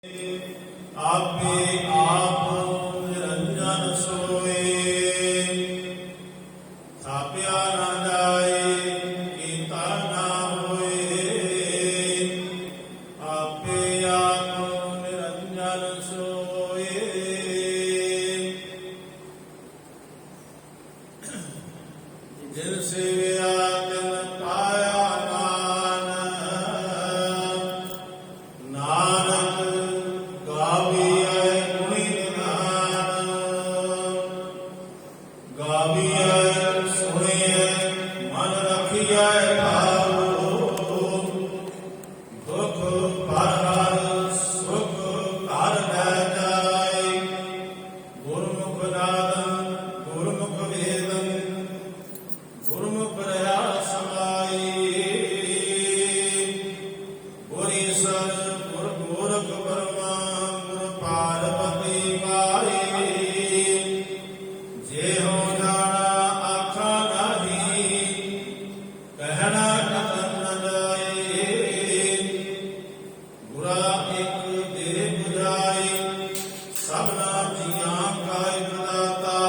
आपे आप निरंजन सोए, थाप्या ना जाए कीता ना होए। आपे आप निरंजन सोए। जिन सेविया तिन पाया मान, नानक गाविया गुणी निधान। गाविया सुनिए मन रखिया भाव, दुख पर हर सुख कर लै जाए। गुरमुख नादन गुरमुख वेदन, गुरमुख रहा समाई। गुरीसर गुर गोरख ब्रह्मा गुर पार्वती माई। जे हो जाना आखा नाही, कहना कथन न जाए। गुरा एक दे बुझाई, सबना जिया का एक दाता।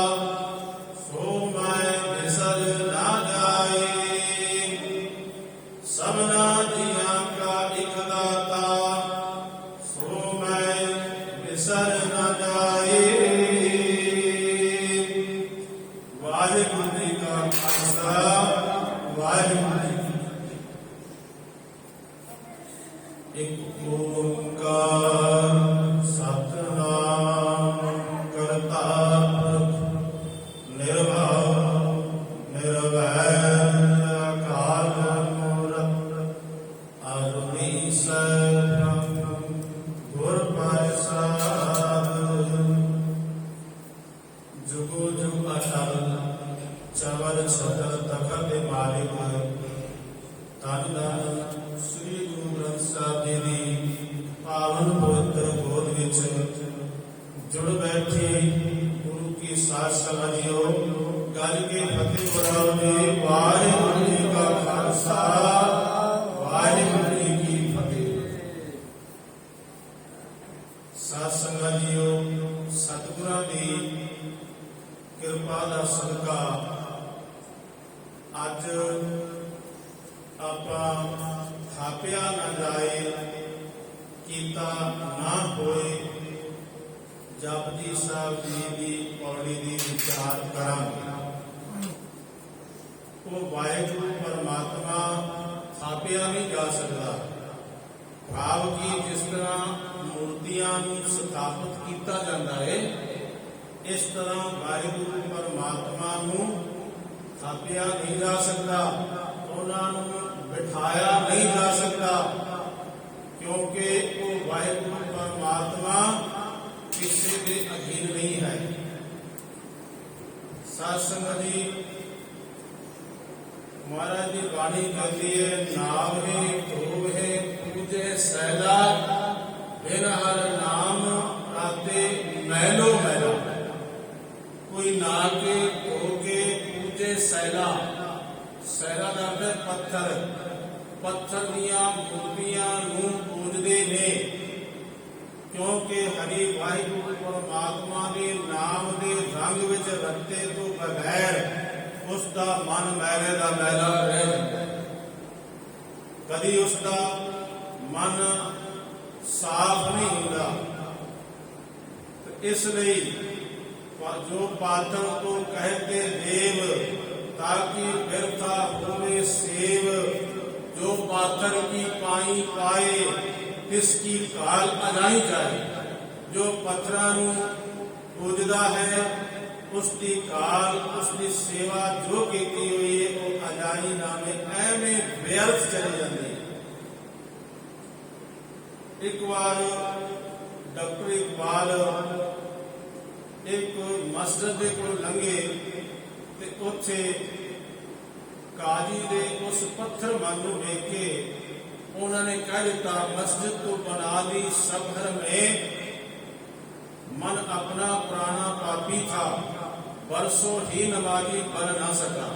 सो मैं बिसर ना जाए, सबना जिया का एक दाता। सो मैं बिसर न जाए। वाहिगुरु जी का खालसा, वाहिगुरु जी की फतेह। एक ओंकार सतनाम करता पुरख, निर्भय निर्वैर अकाल मूरत। अजुनी सैभम गुर प्रसाद, जुगो जुग अटल चवर छतर तखत मालिक। धन धन श्री गुरु ग्रंथ साहिब जी दी पावन पवित्र गोद विच जुड़ बैठे गुरु की साध संगत जीओ। गल के फतेह बुलाओ जी। वाहिगुरु जी का खालसा, वाहिगुरु जी की फतेह। साध संगत जीओ, सतगुरां दी किरपा दा सदका अज आपां थापिया ना जाए कीता ना होए जपजी साहब जी की पौड़ी की विचार करांगे। वो वाहिगुरु परमात्मा थापिया नहीं जा सकता। भाव की जिस तरह मूर्तियां नूं स्थापित किया जाता है, इस तरह वाहिगुरु परमात्मा नूं थापिया नहीं जा सकता, उन्होंने बिठाया नहीं जा सकता, क्योंकि वो वाहिगुरु परमात्मा किसी के अधीन नहीं है। साध संगत जी, महाराज की बाणी कहती है, नाम है धोव है पूजे सैला, बिन हर नाम राते मैलो मैला। कोई ना के धो के पूजे सैला, सैला का अर्थ है पत्थर। पत्थर दियां मूर्तियां नूं पूजदे ने, क्योंकि हरि वाहिगुरु परमात्मा के नाम के रंग विच रते तो बगैर उसका मन मैले का मैला रह जाता है। कदी उसका मन साफ नहीं होता। इसलिए जो पातन को कहते देव, ताकि व्यर्था होवे सेव। जो पाथर की पाई पाए, तिसकी काल अजाई जाए। जो पत्थरां नूं पूजदा है, उसकी काल उसकी सेवा जो की हुई है वो अजाई नामे एवें व्यर्थ चली जाती है। एक बार डॉक्टर इकबाल एक मस्जिद के कोल लंघे ते उत्थे काजी दे उस पत्थर मन नूं वेख के उन्होंने कह दिता, मस्जिद तो बना दी सब घर में, मन अपना पुराना पापी था, बरसों ही नमाजी बन ना सका।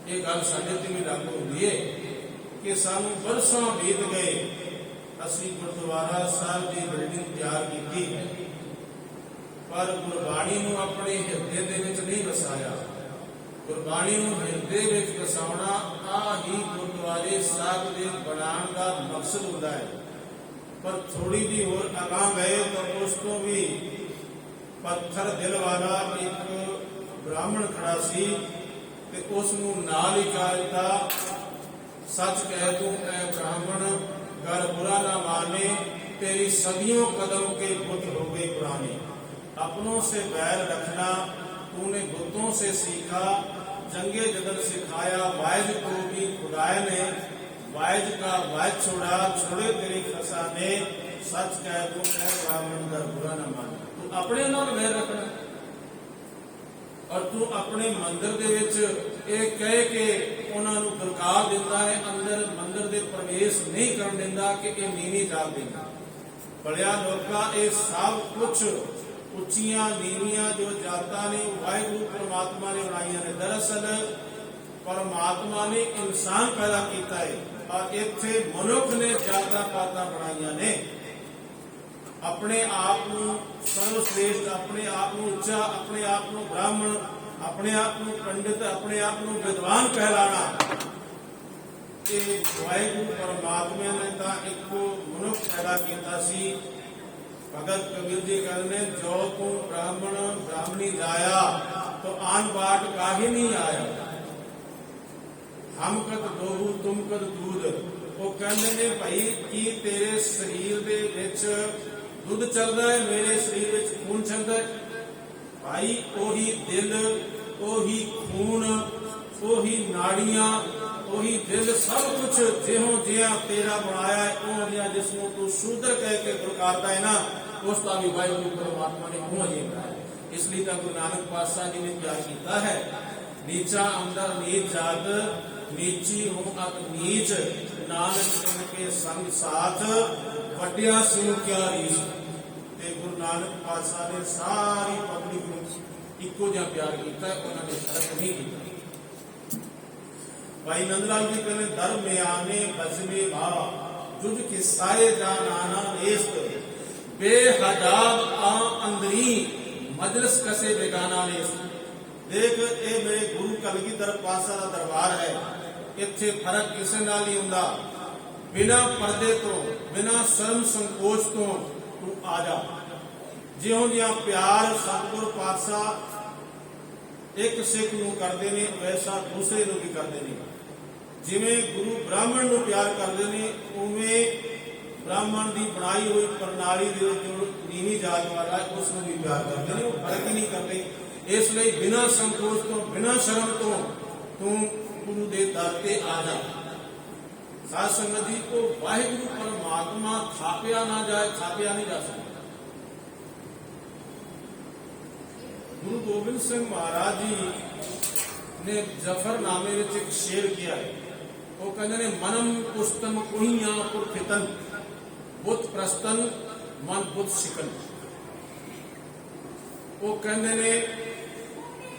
ये गल साडे ते भी लागू होंदी है कि सानू बरसों बीत गए, ਅਸੀਂ ਗੁਰਦੁਆਰਾ ਸਾਹਿਬ ਦੀ ਬਿਲਡਿੰਗ ਤਿਆਰ ਕੀਤੀ, ਪਰ ਗੁਰਬਾਣੀ ਨੂੰ ਆਪਣੇ ਹਿਰਦੇ ਦੇ ਵਿੱਚ ਨਹੀਂ ਵਸਾਇਆ। ਗੁਰਬਾਣੀ ਨੂੰ ਹਿਰਦੇ ਵਿੱਚ ਵਸਾਉਣਾ ਆ ਹੀ ਗੁਰਦੁਆਰੇ ਸਾਹਿਬ ਦੇ ਬਣਾਉਣ ਦਾ ਮਕਸਦ ਹੁੰਦਾ ਹੈ। ਪਰ ਥੋੜੀ ਜਿਹੀ ਹੋਰ ਅਗਾਂਹ ਗਏ ਤਾਂ ਉਸ ਤੋਂ ਵੀ ਪੱਥਰ ਦਿਲ ਵਾਲਾ ਇੱਕ ਬ੍ਰਾਹਮਣ ਖੜਾ ਸੀ ਤੇ ਉਸ ਨੂੰ ਨਾਲ ਹੀ ਕਹਿ ਦਿੱਤਾ, सच कह तू ऐ ब्राह्मण घर बुरा ना माने, तेरी सदियों कदम के बुत हो गई पुरानी। अपनों से बैर रखना तूने बुतों से सीखा, जंगे जदल सिखाया वायज को भी खुदाए ने, वायज का वायज छोड़ा छोड़े तेरी फसाने, सच कह तू ऐ ब्राह्मण घर बुरा ना माने। तू अपने नाल बैर रखना और तू अपने मंदिर दे विच ਇਹ ਕਹਿ ਕੇ ਉਹਨਾਂ ਨੂੰ ਦਰਕਾਰ ਦਿੰਦਾ ਹੈ, ਅੰਦਰ ਮੰਦਰ ਦੇ ਪ੍ਰਵੇਸ਼ ਨਹੀਂ ਕਰਨ ਦਿੰਦਾ ਕਿ ਇਹ ਨੀਵੀਂ ਜਾਤ ਦੇ। ਬੜਿਆ ਲੋਕਾਂ ਇਹ ਸਭ ਕੁਝ ਉੱਚੀਆਂ ਨੀਵੀਆਂ ਜੋ ਜਾਤਾਂ ਨੇ ਵਾਹਿਗੁਰੂ ਪਰਮਾਤਮਾ ਨੇ ਬਣਾਈਆਂ ਨੇ। ਦਰਅਸਲ ਪਰਮਾਤਮਾ ਨੇ ਇਨਸਾਨ ਪੈਦਾ ਕੀਤਾ ਹੈ ਔਰ ਇੱਥੇ ਮਨੁੱਖ ਨੇ ਜਾਤਾਂ ਪਾਤਾਂ ਬਣਾਈਆਂ ਨੇ। ਆਪਣੇ ਆਪ ਨੂੰ ਸਰਵਸ਼੍ਰੇਸ਼ਟ, ਆਪਣੇ ਆਪ ਨੂੰ ਉੱਚਾ, ਆਪਣੇ ਆਪ ਨੂੰ ਬ੍ਰਾਹਮਣ, ਆਪਣੇ ਆਪ ਨੂੰ ਪੰਡਿਤ, ਆਪਣੇ ਆਪ ਨੂੰ ਵਿਦਵਾਨ ਕਹਿਲਾਣਾ, ਇਹ ਵਾਹਿਗੁਰੂ ਪਰਮਾਤਮਾ ਨੇ ਤਾਂ ਇੱਕੋ ਮਨੁੱਖ ਪੈਦਾ ਕੀਤਾ ਸੀ। ਭਗਤ ਕਬੀਰ ਜੀ ਕਹਿੰਦੇ, ਜੋ ਤੂੰ ਬ੍ਰਾਹਮਣ ਬ੍ਰਾਹਮਣੀ ਜਾਇਆ ਤੋ ਆਨ ਬਾਟ ਕਾਹੇ ਨਹੀਂ ਆਇਆ, ਹਮ ਕਦ ਦੋਹੂ ਤੁਮ ਕਦ ਦੂਧ। ਉਹ ਕਹਿੰਦੇ ਨੇ ਭਾਈ ਕੀ ਤੇਰੇ ਸਰੀਰ ਦੇ ਵਿੱਚ ਦੁੱਧ ਚੱਲਦਾ ਹੈ, ਮੇਰੇ ਸਰੀਰ ਵਿੱਚ ਖੂਨ ਚੱਲਦਾ ਹੈ। ਭਾਈ ਉਹੀ ਦਿਲ, ਉਹੀ ਖੂਨ, ਉਹੀ ਨਾੜੀਆਂ, ਉਹੀ ਦਿਲ, ਸਭ ਕੁਝ ਜਿਹੋ ਜਿਹਾ ਤੇਰਾ ਬਣਾਇਆ ਹੈ ਉਹ ਜਿਹਾ ਜਿਸ ਨੂੰ ਤੂੰ ਸ਼ੂਦਰ ਕਹਿ ਕੇ ਪੁਕਾਰਦਾ ਹੈ ਨਾ, ਉਸ ਦਾ ਵੀ ਵਾਹਿਗੁਰੂ ਪਰਮਾਤਮਾ ਨੇ ਉਹ ਜਿਹਾ ਬਣਾਇਆ। ਇਸ ਲਈ ਤਾਂ ਗੁਰੂ ਨਾਨਕ ਪਾਤਸ਼ਾਹ ਜੀ ਨੇ ਪਿਆਰ ਕੀਤਾ ਹੈ, ਨੀਚਾ ਅੰਦਰ ਨੀਚ ਜਾਤ, ਨੀਚੀ ਹੋ ਅਤ ਨੀਚ, ਨਾਨਕ ਸਿੰਘ ਕੇ ਸੰਗ ਸਾਥ, ਵੱਡਿਆ ਸਿਉ ਕਿਆ ਰੀਸ। ਤੇ ਗੁਰੂ ਨਾਨਕ ਪਾਤਸ਼ਾਹ ਨੇ ਸਾਰੀ ਪਬਲਿਕ ਨੂੰ ਇੱਕੋ ਜਿਹਾ ਪਿਆਰ ਕੀਤਾ, ਉਹਨਾਂ ਨੇ ਫਰਕ ਨਹੀਂ ਕੀਤਾ। ਭਾਈ ਨੰਦ ਲਾਲ ਜੀ ਕਹਿੰਦੇ, ਦਰਮਿਆਨੇ ਬਜ਼ਮੇ ਭਾ ਜੁਜ ਕਿਸਾਏ ਜਾਨਾਨਾ ਨੇਸਤ, ਬੇਹਜਾਬ ਆ ਅੰਦਰੀ ਮਜਲਿਸ ਕਸੇ ਬੇਗਾਨਾ ਨੇਸਤ। ਦੇਖ ਇਹ ਮੇਰੇ ਗੁਰੂ ਕਲਗੀਧਰ ਪਾਤਸ਼ਾਹ ਦਾ ਦਰਬਾਰ ਹੈ, ਇੱਥੇ ਫਰਕ ਕਿਸੇ ਨਾਲ ਨਹੀਂ ਹੁੰਦਾ। ਬਿਨਾ ਪਰਦੇ ਤੋਂ, ਬਿਨਾ ਸ਼ਰਮ ਸੰਕੋਚ ਤੋਂ ਤੂੰ ਆ ਜਾ। ਜਿਉਂ ਜਿਹਾ ਪਿਆਰ ਸਤਿਗੁਰ ਪਾਤਸ਼ਾਹ ਇੱਕ ਸਿੱਖ ਨੂੰ ਕਰਦੇ ਨੇ, ਵੈਸਾ ਦੂਸਰੇ ਨੂੰ ਵੀ ਕਰਦੇ ਨੇ। ਜਿਵੇਂ ਗੁਰੂ ਬ੍ਰਾਹਮਣ ਨੂੰ ਪਿਆਰ ਕਰਦੇ ਨੇ, ਉਵੇਂ ਬ੍ਰਾਹਮਣ ਦੀ ਬਣਾਈ ਹੋਈ ਪ੍ਰਣਾਲੀ ਦੇ ਜੋ ਨੀਵੀਂ ਜਾਤ ਵਾਲਾ ਉਸ ਨੂੰ ਵੀ ਪਿਆਰ ਕਰਦੇ ਨੇ, ਉਹ ਫਰਕ ਹੀ ਨਹੀਂ ਕਰਦੇ। ਇਸ ਲਈ ਬਿਨਾਂ ਸੰਕੋਚ ਤੋਂ, ਬਿਨਾਂ ਸ਼ਰਮ ਤੋਂ ਤੂੰ ਗੁਰੂ ਦੇ ਦਰ ਤੇ ਆ ਜਾ। ਸਾਧ ਸੰਗਤ ਜੀ, ਉਹ ਵਾਹਿਗੁਰੂ ਪਰਮਾਤਮਾ ਥਾਪਿਆ ਨਾ ਜਾਏ, ਥਾਪਿਆ ਨਹੀਂ ਜਾ ਸਕਦਾ। ਗੁਰੂ ਗੋਬਿੰਦ ਸਿੰਘ ਮਹਾਰਾਜ ਜੀ ਨੇ ਜ਼ਫਰਨਾਮੇ ਵਿੱਚ ਇੱਕ ਸ਼ੇਰ ਕਿਹਾ ਹੈ। ਉਹ ਕਹਿੰਦੇ ਨੇ, ਮਨਮ ਪੁਸਤਨ ਕੁਹੀਆਂ ਪੁਰਖਿਤਨ, ਬੁੱਤ ਪ੍ਰਸਤਨ ਮਨ ਬੁੱਤ ਸਿਕਨ। ਉਹ ਕਹਿੰਦੇ ਨੇ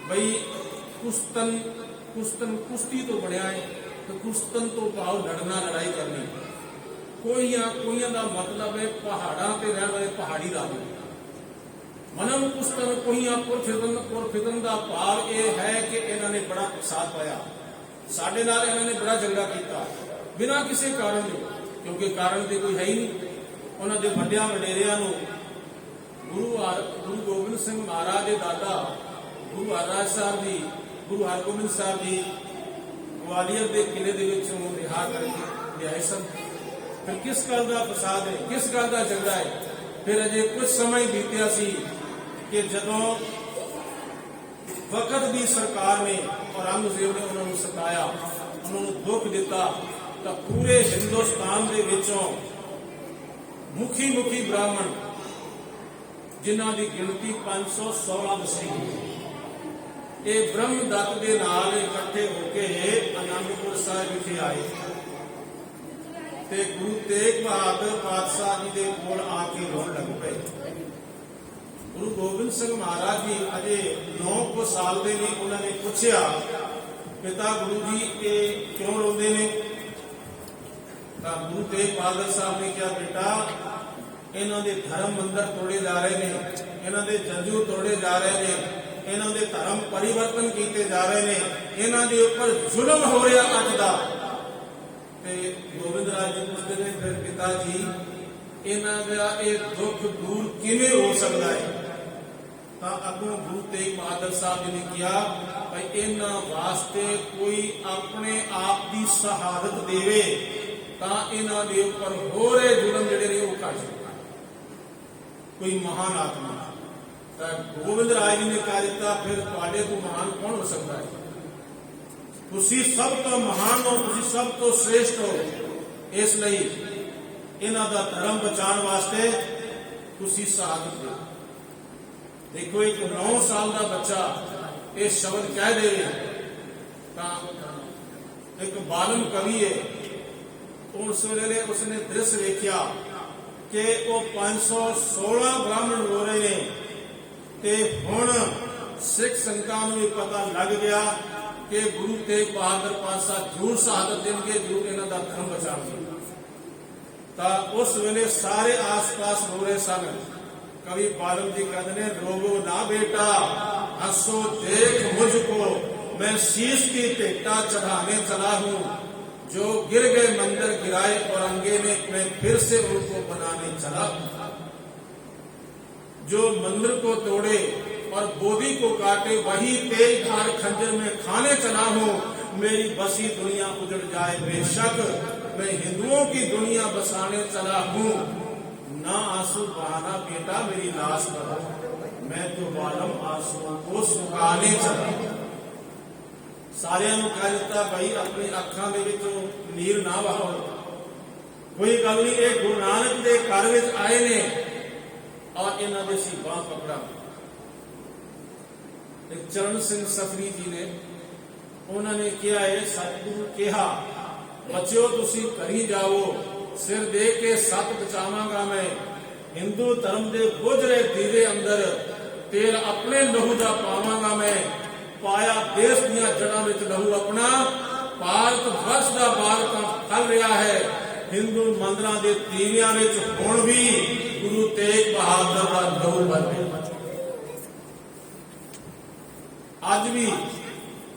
ਬਈ ਕੁਸਤਨ, ਕੁਸਤਨ ਕੁਸ਼ਤੀ ਤੋਂ ਬਣਿਆ ਹੈ, ਤੇ ਕੁਸਤਨ ਤੋਂ ਭਾਵ ਲੜਨਾ, ਲੜਾਈ ਕਰਨੀ। ਕੋਈਆਂ ਦਾ ਮਤਲਬ ਹੈ ਪਹਾੜਾਂ ਤੇ ਰਹਿਣ ਵਾਲੇ ਪਹਾੜੀ ਰਾਜੇ। ਮਨਮ ਪੁਸਤਨ ਕੋਈਆਂ ਪੁਰਖਿਤਨ ਦਾ ਭਾਵ ਇਹ ਹੈ ਕਿ ਇਹਨਾਂ ਨੇ ਬੜਾ ਸਾਥ ਪਾਇਆ, ਸਾਡੇ ਨਾਲ ਇਹਨਾਂ ਨੇ ਬੜਾ ਚੰਗਾ ਕੀਤਾ, ਬਿਨਾਂ ਕਿਸੇ ਕਾਰਨ ਦੇ, ਕਿਉਂਕਿ ਕਾਰਨ ਤੇ ਕੋਈ ਹੈ ਹੀ ਨਹੀਂ। ਉਹਨਾਂ ਦੇ ਵੱਡਿਆਂ ਵਡੇਰਿਆਂ ਨੂੰ ਗੁਰੂ ਗੋਬਿੰਦ ਸਿੰਘ ਮਹਾਰਾਜ ਦੇ ਦਾਦਾ ਗੁਰੂ ਹਰਰਾਜ ਸਾਹਿਬ ਜੀ, ਗੁਰੂ ਹਰਗੋਬਿੰਦ ਸਾਹਿਬ ਜੀ ਗਵਾਲੀਅਰ ਦੇ ਕਿਲੇ ਦੇ ਵਿੱਚੋਂ ਰਿਹਾ ਕਰਕੇ ਲਿਆਏ ਸਨ। ਫਿਰ ਕਿਸ ਗੱਲ ਦਾ ਫਸਾਦ ਹੈ, ਕਿਸ ਗੱਲ ਦਾ ਝਗੜਾ ਹੈ। ਫਿਰ ਅਜੇ ਕੁਝ ਸਮਾਂ ਹੀ ਬੀਤਿਆ ਸੀ ਕਿ ਜਦੋਂ ਵਕਤ ਦੀ ਸਰਕਾਰ ਨੇ ਔਰੰਗਜ਼ੇਬ ਨੇ ਉਹਨਾਂ ਨੂੰ ਸਤਾਇਆ, ਉਹਨਾਂ ਨੂੰ ਦੁੱਖ ਦਿੱਤਾ, ਤਾਂ ਪੂਰੇ ਹਿੰਦੁਸਤਾਨ ਦੇ ਵਿੱਚੋਂ ਮੁਖੀ ਬ੍ਰਾਹਮਣ, ਜਿਨ੍ਹਾਂ ਦੀ ਗਿਣਤੀ 516 ਸੀ, ਇਹ ਬ੍ਰਹਮ ਦੱਤ ਦੇ ਨਾਲ ਇਕੱਠੇ ਹੋ ਕੇ ਅਨੰਦਪੁਰ ਸਾਹਿਬ ਵਿਖੇ ਆਏ ਤੇ ਗੁਰੂ ਤੇਗ ਬਹਾਦਰ ਪਾਤਸ਼ਾਹ ਜੀ ਦੇ ਕੋਲ ਆ ਕੇ ਰੋਣ ਲੱਗ ਪਏ। ਗੁਰੂ ਗੋਬਿੰਦ ਸਿੰਘ ਮਹਾਰਾਜ ਜੀ ਅਜੇ 9 ਸਾਲ ਦੇ ਨੇ। ਉਹਨਾਂ ਨੇ ਪੁੱਛਿਆ, ਪਿਤਾ ਗੁਰੂ ਜੀ ਇਹ ਕਿਉਂ ਰੋਂਦੇ ਨੇ? ਤਾਂ ਗੁਰੂ ਤੇਗ ਬਹਾਦਰ ਸਾਹਿਬ ਨੇ ਕਿਹਾ, ਬੇਟਾ ਇਹਨਾਂ ਦੇ ਧਰਮ ਮੰਦਰ ਤੋੜੇ ਜਾ ਰਹੇ ਨੇ, ਇਹਨਾਂ ਦੇ ਜੰਜੂ ਤੋੜੇ ਜਾ ਰਹੇ ਨੇ, ਇਹਨਾਂ ਦੇ ਧਰਮ ਪਰਿਵਰਤਨ ਕੀਤੇ ਜਾ ਰਹੇ ਨੇ, ਇਹਨਾਂ ਦੇ ਉੱਪਰ ਜ਼ੁਲਮ ਹੋ ਰਿਹਾ ਅੱਜ ਦਾ। ਤੇ ਗੋਬਿੰਦ ਰਾਜ ਜੀ ਪੁੱਛਦੇ ਨੇ, ਫਿਰ ਪਿਤਾ ਜੀ ਇਹਨਾਂ ਦਾ ਇਹ ਦੁੱਖ ਦੂਰ ਕਿਵੇਂ ਹੋ ਸਕਦਾ ਹੈ? ਤਾਂ ਅੱਗੋਂ ਗੁਰੂ ਤੇਗ ਬਹਾਦਰ ਸਾਹਿਬ ਜੀ ਨੇ ਕਿਹਾ, ਭਾਈ ਇਹਨਾਂ ਵਾਸਤੇ ਕੋਈ ਆਪਣੇ ਆਪ ਦੀ ਸ਼ਹਾਦਤ ਦੇਵੇ ਤਾਂ ਇਹਨਾਂ ਦੇ ਉੱਪਰ ਹੋ ਰਹੇ ਜ਼ੁਲਮ ਜਿਹੜੇ ਨੇ ਉਹ ਘਟ ਜਾਣ। ਕੋਈ ਮਹਾਨ ਆਤਮਾ ਤਾਂ ਗੋਬਿੰਦ ਰਾਜ ਜੀ ਨੇ ਕਹਿ ਦਿੱਤਾ, ਫਿਰ ਤੁਹਾਡੇ ਤੋਂ ਮਹਾਨ ਕੌਣ ਹੋ ਸਕਦਾ ਹੈ? ਤੁਸੀਂ ਸਭ ਤੋਂ ਮਹਾਨ ਹੋ, ਤੁਸੀਂ ਸਭ ਤੋਂ ਸ੍ਰੇਸ਼ਟ ਹੋ। ਇਸ ਲਈ ਇਹਨਾਂ ਦਾ ਧਰਮ ਬਚਾਉਣ ਵਾਸਤੇ ਤੁਸੀਂ ਸ਼ਹਾਦਤ ਦਿਓ। ਦੇਖੋ, ਇੱਕ 9 ਸਾਲ ਦਾ ਬੱਚਾ ਇਹ ਸ਼ਬਦ ਕਹਿ ਦੇ ਤਾਂ ਇੱਕ ਬਾਲਮ ਕਵੀ ਹੈ, ਉਸ ਵੇਲੇ ਉਸਨੇ ਦ੍ਰਿਸ਼ ਵੇਖਿਆ ਕਿ ਉਹ 516 ਬ੍ਰਾਹਮਣ ਹੋ ਰਹੇ ਨੇ ਤੇ ਹੁਣ ਸਿੱਖ ਸੰਗਤਾਂ ਨੂੰ ਵੀ ਪਤਾ ਲੱਗ ਗਿਆ ਕਿ ਗੁਰੂ ਤੇਗ ਬਹਾਦਰ ਪਾਤਸ਼ਾਹ ਜ਼ਰੂਰ ਸ਼ਹਾਦਤ ਦੇਣਗੇ, ਜ਼ਰੂਰ ਇਹਨਾਂ ਦਾ ਧਰਮ ਬਚਾਉਣਗੇ। ਤਾਂ ਉਸ ਵੇਲੇ ਸਾਰੇ ਆਸ-ਪਾਸ ਹੋ ਰਹੇ ਸਨ। कवि बालम जी कहते हैं, रोवो ना बेटा हंसो देख मुझको, मैं शीश की पेटा चढ़ाने चला हूँ। जो गिर गए मंदिर गिराए औरंगे ने, मैं फिर से उनको बनाने चला। जो मंदिर को तोड़े और बोधी को काटे, वही तेज धार खंजर में खाने चला हूँ। मेरी बसी दुनिया उजड़ जाए बेशक, मैं हिंदुओं की दुनिया बसाने चला हूँ। ना आंसू बहाना बेटा मेरी लाश करो, मैं तो बालम आंसुओं को सुखाने चला। सारिਆਂ ਨੂੰ ਕਹਿ ਦਿੱਤਾ, ਭਾਈ ਆਪਣੀ ਅੱਖਾਂ ਦੇ ਵਿੱਚੋਂ ਨੀਰ ਨਾ ਵਹਾਓ, ਕੋਈ ਗੱਲ ਨਹੀਂ। ਇਹ ਗੁਰੂ ਨਾਨਕ ਦੇ ਘਰ ਵਿੱਚ ਆਏ ਨੇ ਔਰ ਇਹਨਾਂ ਦੇ ਅਸੀਂ ਬਾਂਹ ਪਕੜਾ। ਇੱਕ ਚਰਨ ਸਿੰਘ ਸਫਰੀ ਜੀ ਨੇ, ਉਹਨਾਂ ਨੇ ਕਿਹਾ ਹੈ, ਸਤਿਗੁਰੂ ਕਿਹਾ, ਬੱਚਿਓ ਤੁਸੀਂ ਘਰੀ ਜਾਓ, ਸਿਰ ਦੇ ਕੇ ਸੱਤ ਬਚਾਵਾਂਗਾ ਮੈਂ। ਹਿੰਦੂ ਧਰਮ ਦੇ ਬੁਝ ਰਹੇ ਦੀਵੇ ਅੰਦਰ ਤੇਲ ਆਪਣੇ ਲਹੂ ਦਾ ਪਾਵਾਂਗਾ ਮੈਂ। ਪਾਇਆ ਦੇਸ਼ ਦੀਆਂ ਜੜਾਂ ਵਿੱਚ ਲਹੂ ਆਪਣਾ, ਭਾਰਤ ਵਰਸ਼ ਦਾ ਬਾਗ ਤਾਂ ਫਲ ਰਿਹਾ ਹੈ। ਹਿੰਦੂ ਮੰਦਰਾਂ ਦੇ ਦੀਵਿਆਂ ਵਿੱਚ ਹੁਣ ਵੀ ਗੁਰੂ ਤੇਗ ਬਹਾਦਰ ਦਾ ਲਹੂ ਵਰ ਰਿਹਾ। ਅੱਜ ਵੀ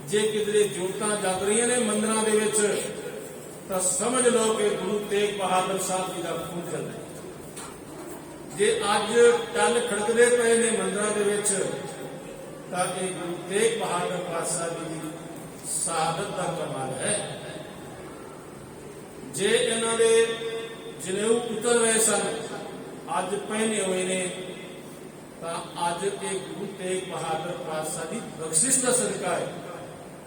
ਜੇ ਕਿਧਰੇ ਜੋਤਾਂ ਜਗ ਰਹੀਆਂ ਨੇ ਮੰਦਰਾਂ ਦੇ ਵਿੱਚ, ਤਾਂ ਸਮਝ ਲਓ ਕਿ ਗੁਰੂ ਤੇਗ ਬਹਾਦਰ ਸਾਹਿਬ ਜੀ ਦਾ ਖੂਨ ਚੱਲ ਰਿਹਾ। ਜੇ ਅੱਜ ਟੱਲ ਖੜਕਦੇ ਪਏ ਨੇ ਮੰਦਰਾਂ ਦੇ ਵਿੱਚ, ਤਾਂ ਇਹ ਗੁਰੂ ਤੇਗ ਬਹਾਦਰ ਪਾਤਸ਼ਾਹ ਜੀ ਦੀ ਸ਼ਹਾਦਤ ਦਾ ਕਮਾਲ ਹੈ। ਜੇ ਇਹਨਾਂ ਦੇ ਜਨੇਊ ਉਤਰ ਰਹੇ ਸਨ, ਅੱਜ ਪਹਿਨੇ ਹੋਏ ਨੇ, ਤਾਂ ਅੱਜ ਇਹ ਗੁਰੂ ਤੇਗ ਬਹਾਦਰ ਪਾਤਸ਼ਾਹ ਦੀ ਬਖਸ਼ਿਸ਼ ਦਾ ਸਦਕਾ ਹੈ।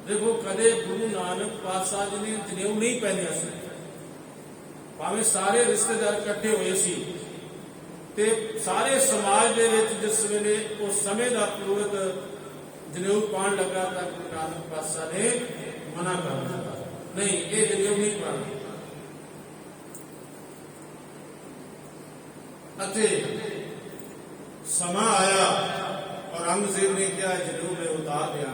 देखो, कदे गुरु नानक पातशाह जी ने जनेऊ नहीं पहनिया सी, भावें सारे रिश्तेदार इकट्ठे हुए सी ते सारे समाज दे विच जिस वेले उस समय दा पुरोहित जनेऊ पाण लगा, तां गुरु नानक पातशाह ने मना कर दिता, नहीं ये जनेऊ नहीं पाना। अते समा आया औरंगजेब ने क्या जनेऊ में उतार दिया,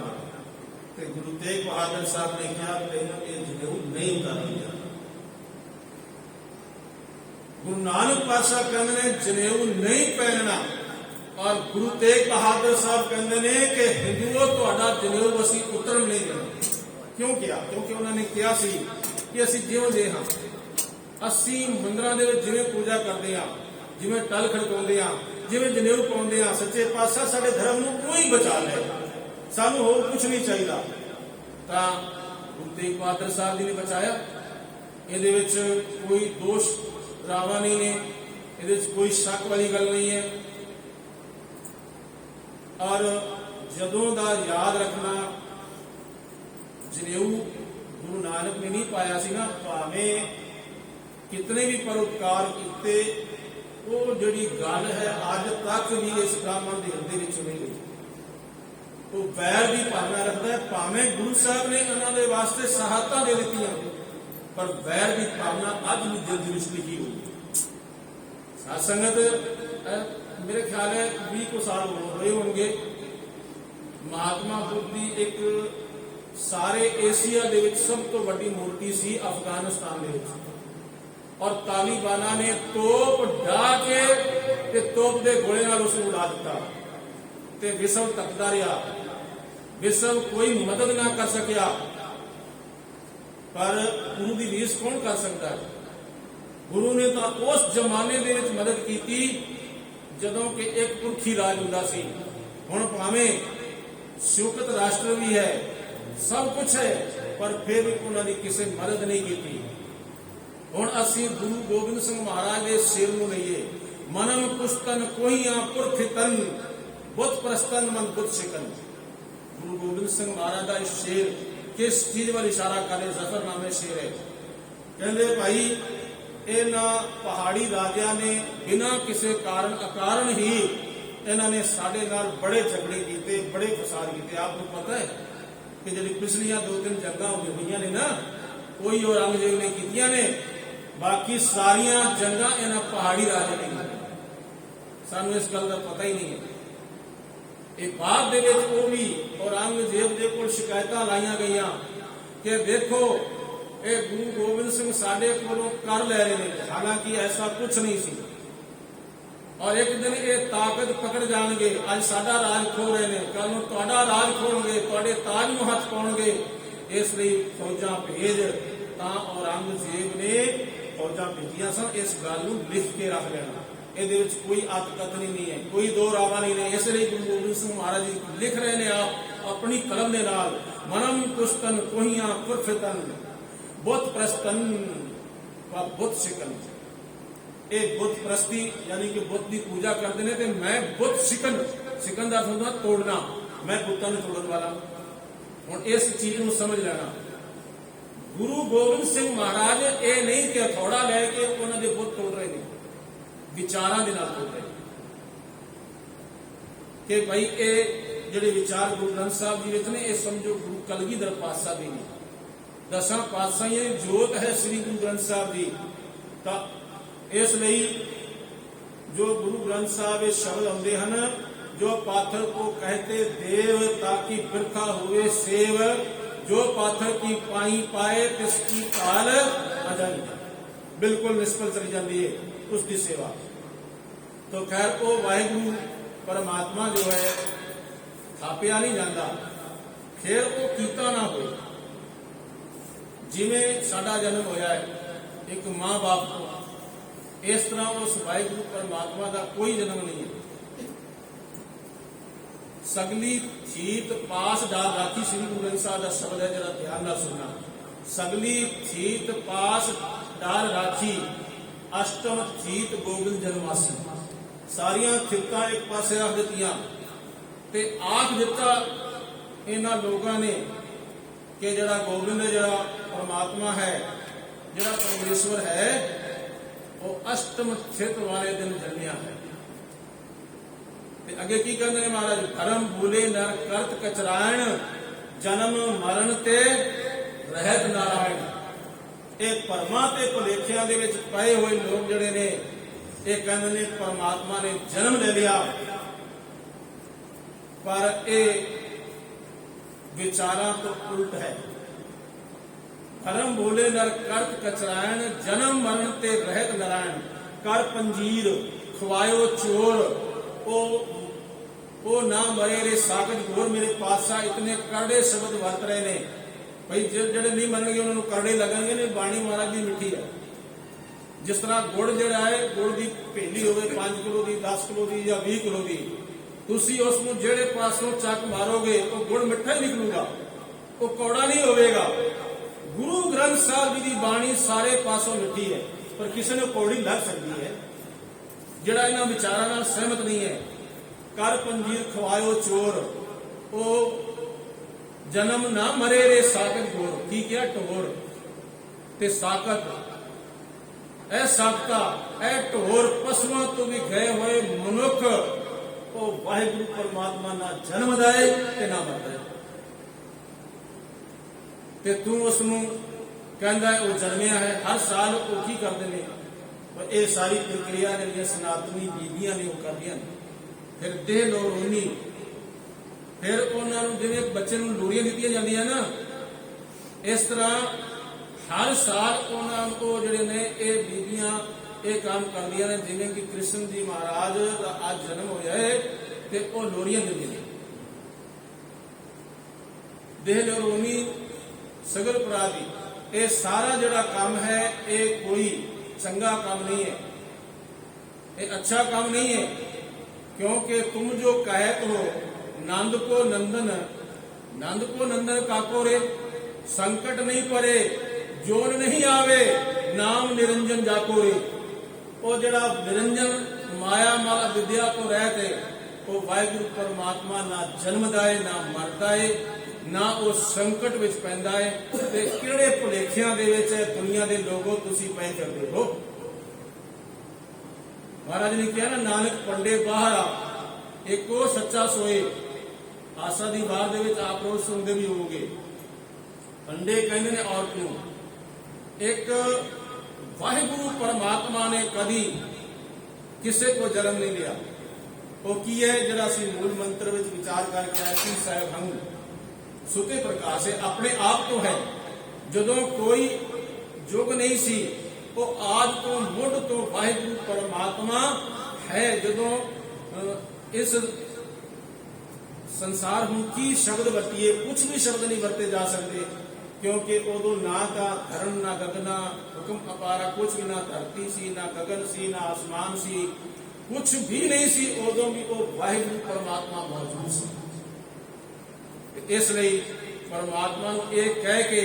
गुरु तेग बहादुर साहब ने कहा जनेऊ नहीं उतारा। गुरु नानक पातशाह कहते हैं जनेऊ नहीं पहनना, और गुरु तेग बहादुर साहब कहते हैं कि हिंदुओं तुहाडा जनेऊ असीं उतरन नहीं देना। क्यों किया? क्योंकि उन्होंने कहा सी कि असीं जिउं जे हां, असीं मंदिरां दे विच जिवें पूजा करदे हां, जिवें टल खड़काउंदे हां, जिवें जनेऊ पाउंदे हां, सच्चे पातशाह साडे धर्म नूं कोई बचा ले, सानू होर कुछ नहीं चाहिए। तो गुरु तेग बहादुर साहब जी ने बचाया। ये कोई दोष रावा नहीं ने, ये कोई शक वाली गल नहीं है। और जदों दा याद रखना, जनेऊ गुरु नानक ने नहीं पाया सी ना, भावें कितने भी परोपकार किते, वो जिहड़ी गल है अज तक भी इस ब्राह्मण के हिरदे विच नहीं गई। वो वैर की भावना रखता है, भावें गुरु साहब ने उन्होंने वास्ते शहादतां दे दित्तियां, पर वैर की भावना अज भी दिल दे विच लिखी हुई। साध संगत मेरे ख्याल है 20 को साल होए होंगे, महात्मा बुद्ध की एक सारे एशिया दे विच सब तो वड्डी मूर्ति सी अफगानिस्तान दे विच, और तालिबाना ने तोप ढा के ते तोप दे गोले नाल उस उड़ा दिता ते विश्व तकदा रहा। विश्व कोई मदद ना कर सकिया, पर गुरु की रीस कौन कर सकता है? गुरु ने तो उस जमाने दे विच मदद की जदों कि एक पुरखी राज हुंदा सी। हुण भावें संयुक्त राष्ट्र भी है, सब कुछ है, पर फिर भी उन्होंने किसी मदद नहीं की। हुण असीं गुरु गोबिंद सिंह महाराज के सिर नूं लईए, मनम पुस्तन कोहियां पुरख तन बुत प्रस्तन मन बुत सिकन। गुरु गोबिंद सिंह महाराज का इस शेर किस चीज वाल इशारा करे? जफरनामे शेर है। कहते भाई इन्हां पहाड़ी राजियां ने बिना किसी कारण अकारण ही इन्होंने साडे नाल बड़े झगड़े किए, बड़े फसाद किए। आपको पता है कि जी पिछलियां 2-3 जंगां हुई ने ना, कोई औरंगजेब ने कीतियां ने, बाकी सारिया जंगां इन्हां पहाड़ी राजे ने कीतियां। सानू इस गल का पता ही नहीं है। एक बाद दे विच वो भी औरंगजेब दे कोल शिकायतां लाइयां गईयां कि देखो ये गुरु गोबिंद सिंह साडे कोलों कर लै रहे हैं, हालांकि ऐसा कुछ नहीं सी। और एक दिन ये ताकत पकड़ जाएंगे, अज साडा राज खो रहे हैं, कल नूं तुहाडा राज खोणगे, तुहाडे ताज नूं हथ पाउणगे, इसलिए फौजां भेज। तां औरंगजेब ने फौजां भेजियां सन। इस गल नूं लिख के रख लेना, ये कोई अतकथनी नहीं है, कोई दो रावा नहीं है। इसलिए गुरु गोबिंद सिंह महाराज जी लिख रहे हैं आप अपनी कलम के नाल, मनम पुस्तन कोहियां पुरखतन बुत प्रस्तन व बुत सिकन। ये बुत प्रस्ती यानी कि बुत की पूजा करते हैं, तो मैं बुत सिकन, सिकन का अर्थ तोड़ना, मैं बुतों को तोड़न वाला। हुण इस चीज को समझ लेना। गुरु गोबिंद सिंह महाराज ये नहीं कि हथौड़ा लैके उन्होंने बुत तोड़ रहे हैं, विचारां दे नाल तोड़ रहे कि भाई ये जिहड़े विचार गुरु ग्रंथ साहब जी विच ने, ये समझो गुरु कलगीधर पातशाह दी ने, 10 पातशाहियां दी जोत है श्री गुरु ग्रंथ साहब जी। तो इसलिए जो गुरु ग्रंथ साहब ये शब्द आते हैं, जो पाथर को कहते देव ताकि बिरखा हुए सेव, जो पाथर की पाई पाए तिसकी काल अजाई, बिल्कुल निष्फल चली जाती है उसकी सेवा। तो खैर वो वाहिगुरु परमात्मा जो है थापिया नहीं जाता, फिर वो कीता ना हो। जिवें साडा जन्म होया है एक मां बाप को, इस तरह उस वाहिगुरु परमात्मा का कोई जन्म नहीं है। सगली थीत पास डाल राखी, श्री गुरु ग्रंथ साहब का शब्द है, जरा ध्यान ना सुनना। सगली थीत पास डाल राखी, अष्टम थीत गोबिंद जन्मासी। सारिया थितां एक पासे रख दित्तियां ते आख दिता इन्हां लोगों ने कि जड़ा गोबिंद जड़ा परमात्मा है, जड़ा परमेश्वर है, वो अष्टम स्थित वाले दिन जन्मिया है। ते अगे की कहते हैं महाराज, धर्म भूले नर करत कचरायण, जन्म मरण ते रहत नारायण। एक भरमा ते भुलेखियां दे विच पए हुए लोग जड़े ने, ये कहते ने परमात्मा ने जन्म ले लिया, पर ये विचारां तो उल्ट है। धर्म भूले नर करत कचरायण, जन्म मरण ते रहत नारायण। कर पंजीर खवायो चोर, ओ ना मरे रे सागत घोर। मेरे पातशाह इतने करड़े शब्द वरत रहे ने, भाई जेडे नहीं मनणगे उन्होंने करड़े लगणगे ने। बाणी महाराज की मिठी है। जिस तरह गुड़ जड़ा है, गुड़ की भेली हो 5 किलो की, 10 किलो की या 20 किलो की, तुसी उसको जेड़े पासों चक मारोगे वो गुड़ मिठा ही निकलूगा, वो कौड़ा नहीं होगा। गुरु ग्रंथ साहब जी की बाणी सारे पासों मिठी है, पर किसी ने कौड़ी लग सकती है जड़ा इन्हां विचारां नाल सहमत नहीं है। कर पंजीर खवायो चोर, ओ जन्म ना मरे रे साकत गोर। की क्या टोर ते साकत, ऐ साकता ऐ टोर, पशुओं तो भी गए हुए मनुख, ओ वाहिगुरु परमात्मा ना जन्म दाए ते ना मरदा है। ते तू उसनूं कहंदा है वो जन्मिया है। हर साल वो की करते हैं, पर ये सारी प्रक्रिया जिहड़ियां सनातनी बीबियां ने वो करदियां ने। फिर देह लो रोनी, फिर उन्होंने जिवें बच्चे नूं लोड़ियां दित्तियां जांदियां ना, इस तरह हर साल उन्होंने जिहड़े ने ये बीबियां ये काम करदियां ने, जिवें कि कृष्ण जी महाराज का अज जन्म होया है ते वो लोरियां दिंदियां ने। देह लो रोनी सगल पराधी, ये सारा जिहड़ा काम है ये कोई चंगा काम नहीं है, ये अच्छा काम नहीं है। क्योंकि तुम जो कहत हो नंद को नंदन काको रे, संकट नहीं परे जोन नहीं आवे, नाम निरंजन जाको रे। वो जड़ा निरंजन माया माला विद्या को रहते, वो वाहिगुरु परमात्मा ना जन्मदा है ना मरदा है, ना वो संकट विच पैंदा है। ते किहड़े भुलेखियां दे विच दुनिया दे लोगों तुसी पै चलदे हो। महाराज ने कहा ना, नानक पंडे बाहर आ, एको सच्चा सोए। आशा दी बार दे विच आप रोज सुनते भी होगे। पंडे कहते ने औरत नूं, एक वाहिगुरु परमात्मा ने कदी किसी को जन्म नहीं लिया। वो की है जिहड़ा असीं मूल मंत्र विच विचार करके आए सी, साहिब हम सुते प्रकाश है, अपने आप तो है। जदों कोई जुग नहीं सी, वो आज तो मुढ़ तो वाहिगुरु परमात्मा है। जदों इस संसार हूं की शब्द वरतीए, कुछ भी शब्द नहीं वरते जा सकते, क्योंकि उदों ना का धर्म ना गगना हुक्म अपारा, कुछ भी ना धरती सी ना गगन सी ना आसमान सी, कुछ भी नहीं सी। उदों भी वो वाहिगुरु परमात्मा मौजूद सी। इसलिए परमात्मा नूं ये कह के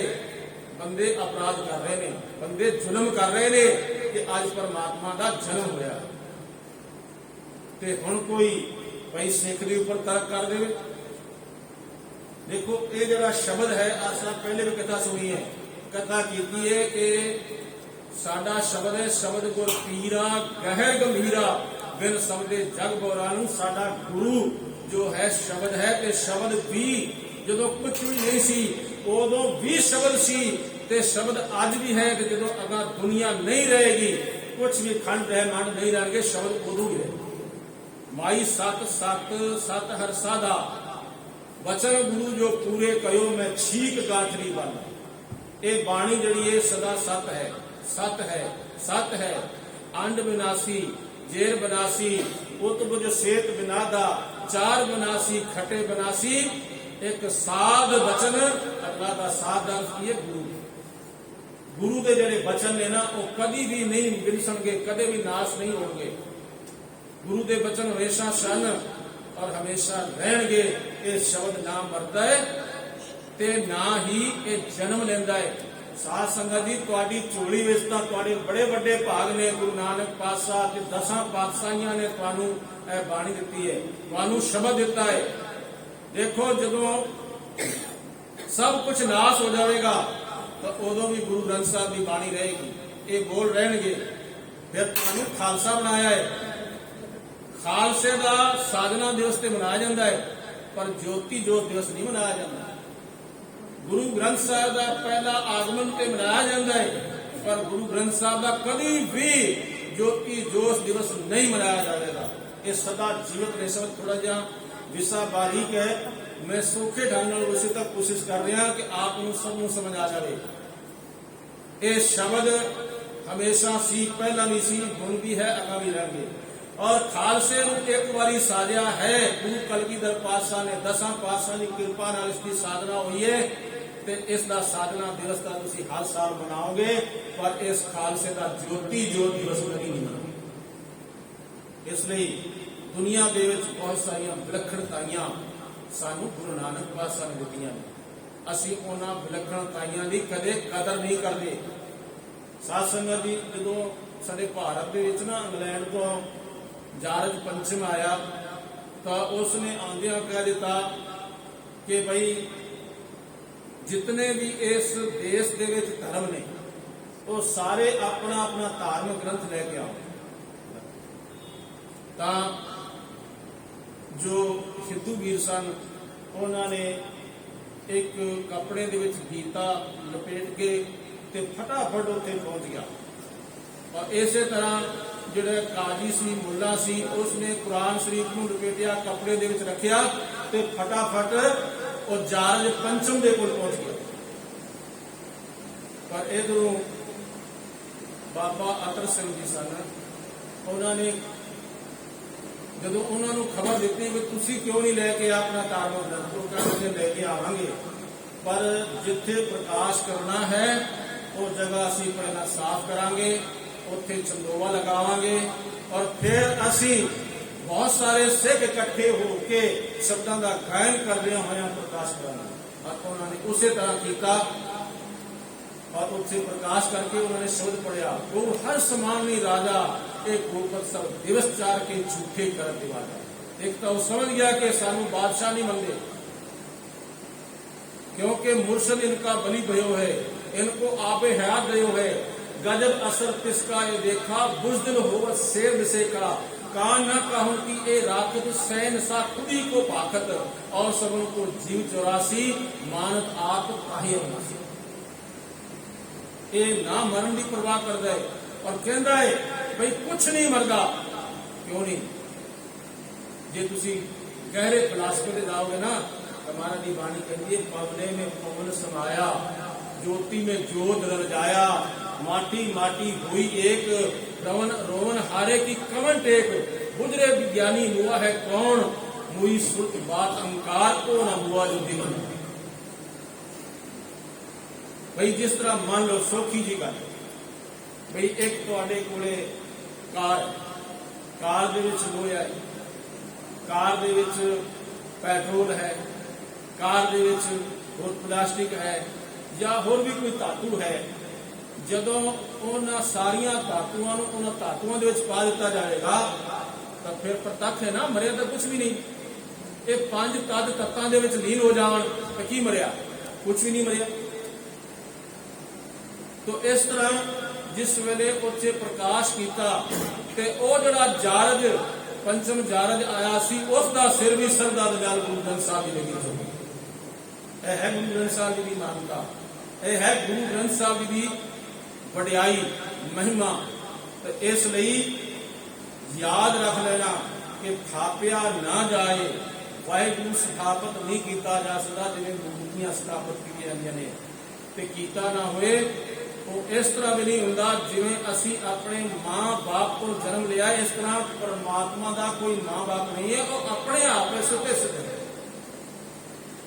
बंदे अपराध कर रहे ने, बंदे जुल्म कर रहे ने कि अज परमात्मा का जन्म होया ते हुण कोई भाई सिख के उपर तर्क कर दे। देखो ये जरा शब्द है, असां पहले भी कथा सुनी है, कथा की है कि साडा शब्द है, शब्द गुर पीरा गहर गंभीरा, बिन समझे जग बोरानू। साडा गुरु जो है शब्द है, ते शब्द भी जदों कुछ भी नहीं सी उदों भी शब्द सी, ते शब्द अज भी है। कि जदों अगर दुनिया नहीं रहेगी, कुछ भी खंड है मंड नहीं रहेंगे, शब्द उदों ही रहेगा। माई सत सत सत हर साधा, वचन गुरु जो पूरे कयो मैं छीक गाथरी बन। ये बाणी जड़ी है सदा सत है, सत है, सत है। अंड विनाशी जेर बनासी, उत बुझ सेत बिनादा, चार बनासी खटे बनासी, एक साध वचन अल्लाह का साध की है गुरु। गुरु के जड़े वचन ने ना वो कभी भी नहीं बिलसणगे, कदे भी नाश नहीं होंगे। गुरु के वचन हमेशा शन और हमेशा रहणगे। ये शब्द ना मरदा है ते ना ही ये जन्म लेंदा है। साध संगत जी, तुहाडी झोली विच तां तुहाडे बड़े बड़े भाग ने। गुरु नानक पातशाह ते 10 पातशाहियां ने तुहानू यह बाणी दिती है, तुहानू शब्द दिता है। देखो जदों सब कुछ नाश हो जाएगा तो उदों भी गुरु ग्रंथ साहब की बाणी रहेगी, ये बोल रहणगे। फिर तुहानू खालसा बनाया है। खालसे का साधना दिवस ते मनाया जाता है, पर ज्योति जोत दिवस नहीं मनाया जाता। गुरु ग्रंथ साहब का पहला आगमन ते मनाया जाता है, पर गुरु ग्रंथ साहब का कभी भी ज्योति जोश दिवस नहीं मनाया जाएगा। ये सदा जीवित रह सकता। थोड़ा जा विषा बारीक है, मैं सौखे ढंग उसे तक कोशिश कर रहा कि आप सबू समझ आ जाए। ये शब्द हमेशा सी, पहला भी सी, हुण भी है, अगा भी रहेंगे। और खालसे एक बारी साजिया है। गुरु कलगीधर पातशाह ने 10 पातशाह की कृपा नाल इसकी साधना हुई है, ते इसका साधना दिवस का तुसीं हर साल मनाओगे, पर इस खालसे का ज्योति जोत दिवस कभी नहीं मनाओगे। इसलिए दुनिया दे विच बहुत सारियां विलक्षणताइयां सानू गुरु नानक पातशाह ने दित्तियां ने। असीं उन्हां विलक्षणताइयां दी कदे कदर नहीं करते। साध संगत जी, जदों साडे भारत दे विच ना इंग्लैंड तो जारज पंचम आया, तो उसने आंदियां कह दिता कि भाई जितने भी इस देश दे विच धर्म ने, वो सारे अपना अपना धार्मिक ग्रंथ लेके आओ। तां जो हिंदू वीर सन, उन्होंने एक कपड़े दे विच गीता लपेट के ते फटाफट उत्थे पहुंच गया। और इस तरह जिहड़ा काजी सी, मुल्ला सी, उसने कुरान शरीफ नूं लपेटिया, कपड़े दे विच रखिया ते फटाफट और जारज पंचम दे कोल पहुंच गया। पर इधरों बाबा अतर सिंह जी सन, उन्होंने जो उन्होंने खबर दी भी तुसी क्यों नहीं लैके अपना धार्मिक ग्रंथ, वो कहते लैके आवांगे, पर जिथे प्रकाश करना है वो जगह असी पहला साफ करांगे, उत्थे चंदोवा लगावांगे और फिर असी बहुत सारे सिख इकट्ठे होके शब्दों का गायन करदे होया प्रकाश कराना। और उन्होंने उसी तरह किया और उससे प्रकाश करके उन्होंने शब्द पढ़िया, वो हर समानी राजा एक गोपत्सव दिवस चार के झूठे कर दिवाजा। एक तो समझ गया कि सानू बादशाह नहीं मंगे, क्योंकि मुर्शद इनका बलि भयो है, इनको आपे हयात दयो है। गजब असर तिसका ये देखा, बुजदिल होवत शेर दिसे का, कान न कहूं कि ए राखत सैन सा खुदी को पाखत, और सबन को जीव 84 मानत आप काहे उनासी। ये ना मरण की परवाह कर दे और कहता है भाई कुछ नहीं मरदा, क्यों नहीं? जे तुसी गहरे फिलासफे से जाओगे ना, हमारा दी बाणी कहती है, पवने में पवन समाया, ज्योति में जोत रजाया, माटी माटी हुई एक, रवन रोवन हारे की कवन टेक, गुजरे विज्ञानी हुआ है कौन, मुई सुरत बात अंकार को न हुआ जो दिन। भाई जिस तरह मान लो सौखी जी गल, भाई एक तुहाडे कोले कार, कार दे विच लोहा है, कार दे विच पेट्रोल है, कार दे विच होर प्लास्टिक है या होर भी कोई धातु है। जदों उन्हां सारियां धातुआं नूं उन्हां धातुआं दे विच पा दिता जाएगा तो फिर प्रतख है ना, मरिया तो कुछ भी नहीं। ये 5 तद तत्तां दे विच लीन हो जावन तो की मरिया? कुछ भी नहीं मरिया। तो इस तरह जिस वेले उत्थे प्रकाश किया ते ओ जिहड़ा जारज पंचम जारज आया सी, उसका सिर भी सरदा दयाल गुरु ग्रंथ साहब जी ने दी। यह है गुरु ग्रंथ साहब जी की मानता, यह है गुरु ग्रंथ साहब जी की वडियाई महिमा। तो इसलिए याद रख लेना कि थापिया ना जाए, वाहिगुरु स्थापित नहीं किया जा सकता जिवें मूर्तियां स्थापित की जांदियां ने, ते कीता ना होए वो इस तरह भी नहीं होंदा जिवें असी अपने मां बाप को जन्म लिया। इस तरह परमात्मा का कोई मां बाप नहीं है, वो अपने आप सिद्धे सिद्धे।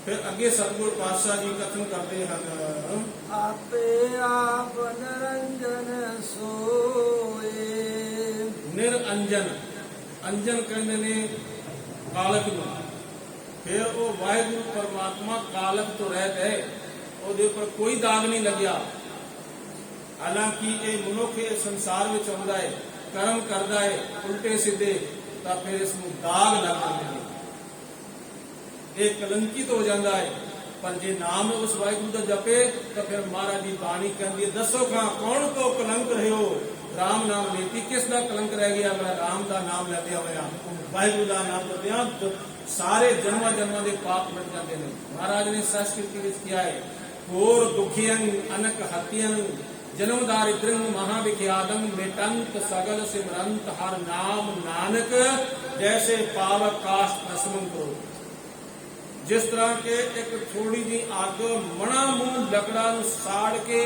फिर अगे सतगुरु पातशाह जी कथन करते हैं, आपे आप निरंजन सोए। निरंजन, अंजन कहते ने कालक नूं, फिर वो वाहिगुरु परमात्मा कालक तो रहता है, ਉਹਦੇ पर कोई दाग नहीं लग्या। हालांकि ये मनुख संसार में आउंदा है, कर्म करता है उल्टे सीधे, तो फिर इसमें दाग लग जाते हैं, ये कलंकित हो जाता है। पर जे नाम उस वाहिगुरु का जपे तो फिर महाराज की बाणी कहती है, दसो खां कौन को कलंक रहे हो, राम नाम लेती किसका कलंक रह गया? मैं राम का नाम लेते हुए वाहिगुरु का नाम लेते सारे जन्मा जन्मा के पाप मिट जाते हैं। महाराज ने संस्कृति में किया है, घोर दुखियन अनक हत्यन जन्म दारिद्रं महाविख्यातम मेटंत सगल सिमरंत हर नाम नानक, जैसे पावक काष्ठ भस्म करो। जिस तरह के एक थोड़ी जी अग मणा मुंह लकड़ा साड़ के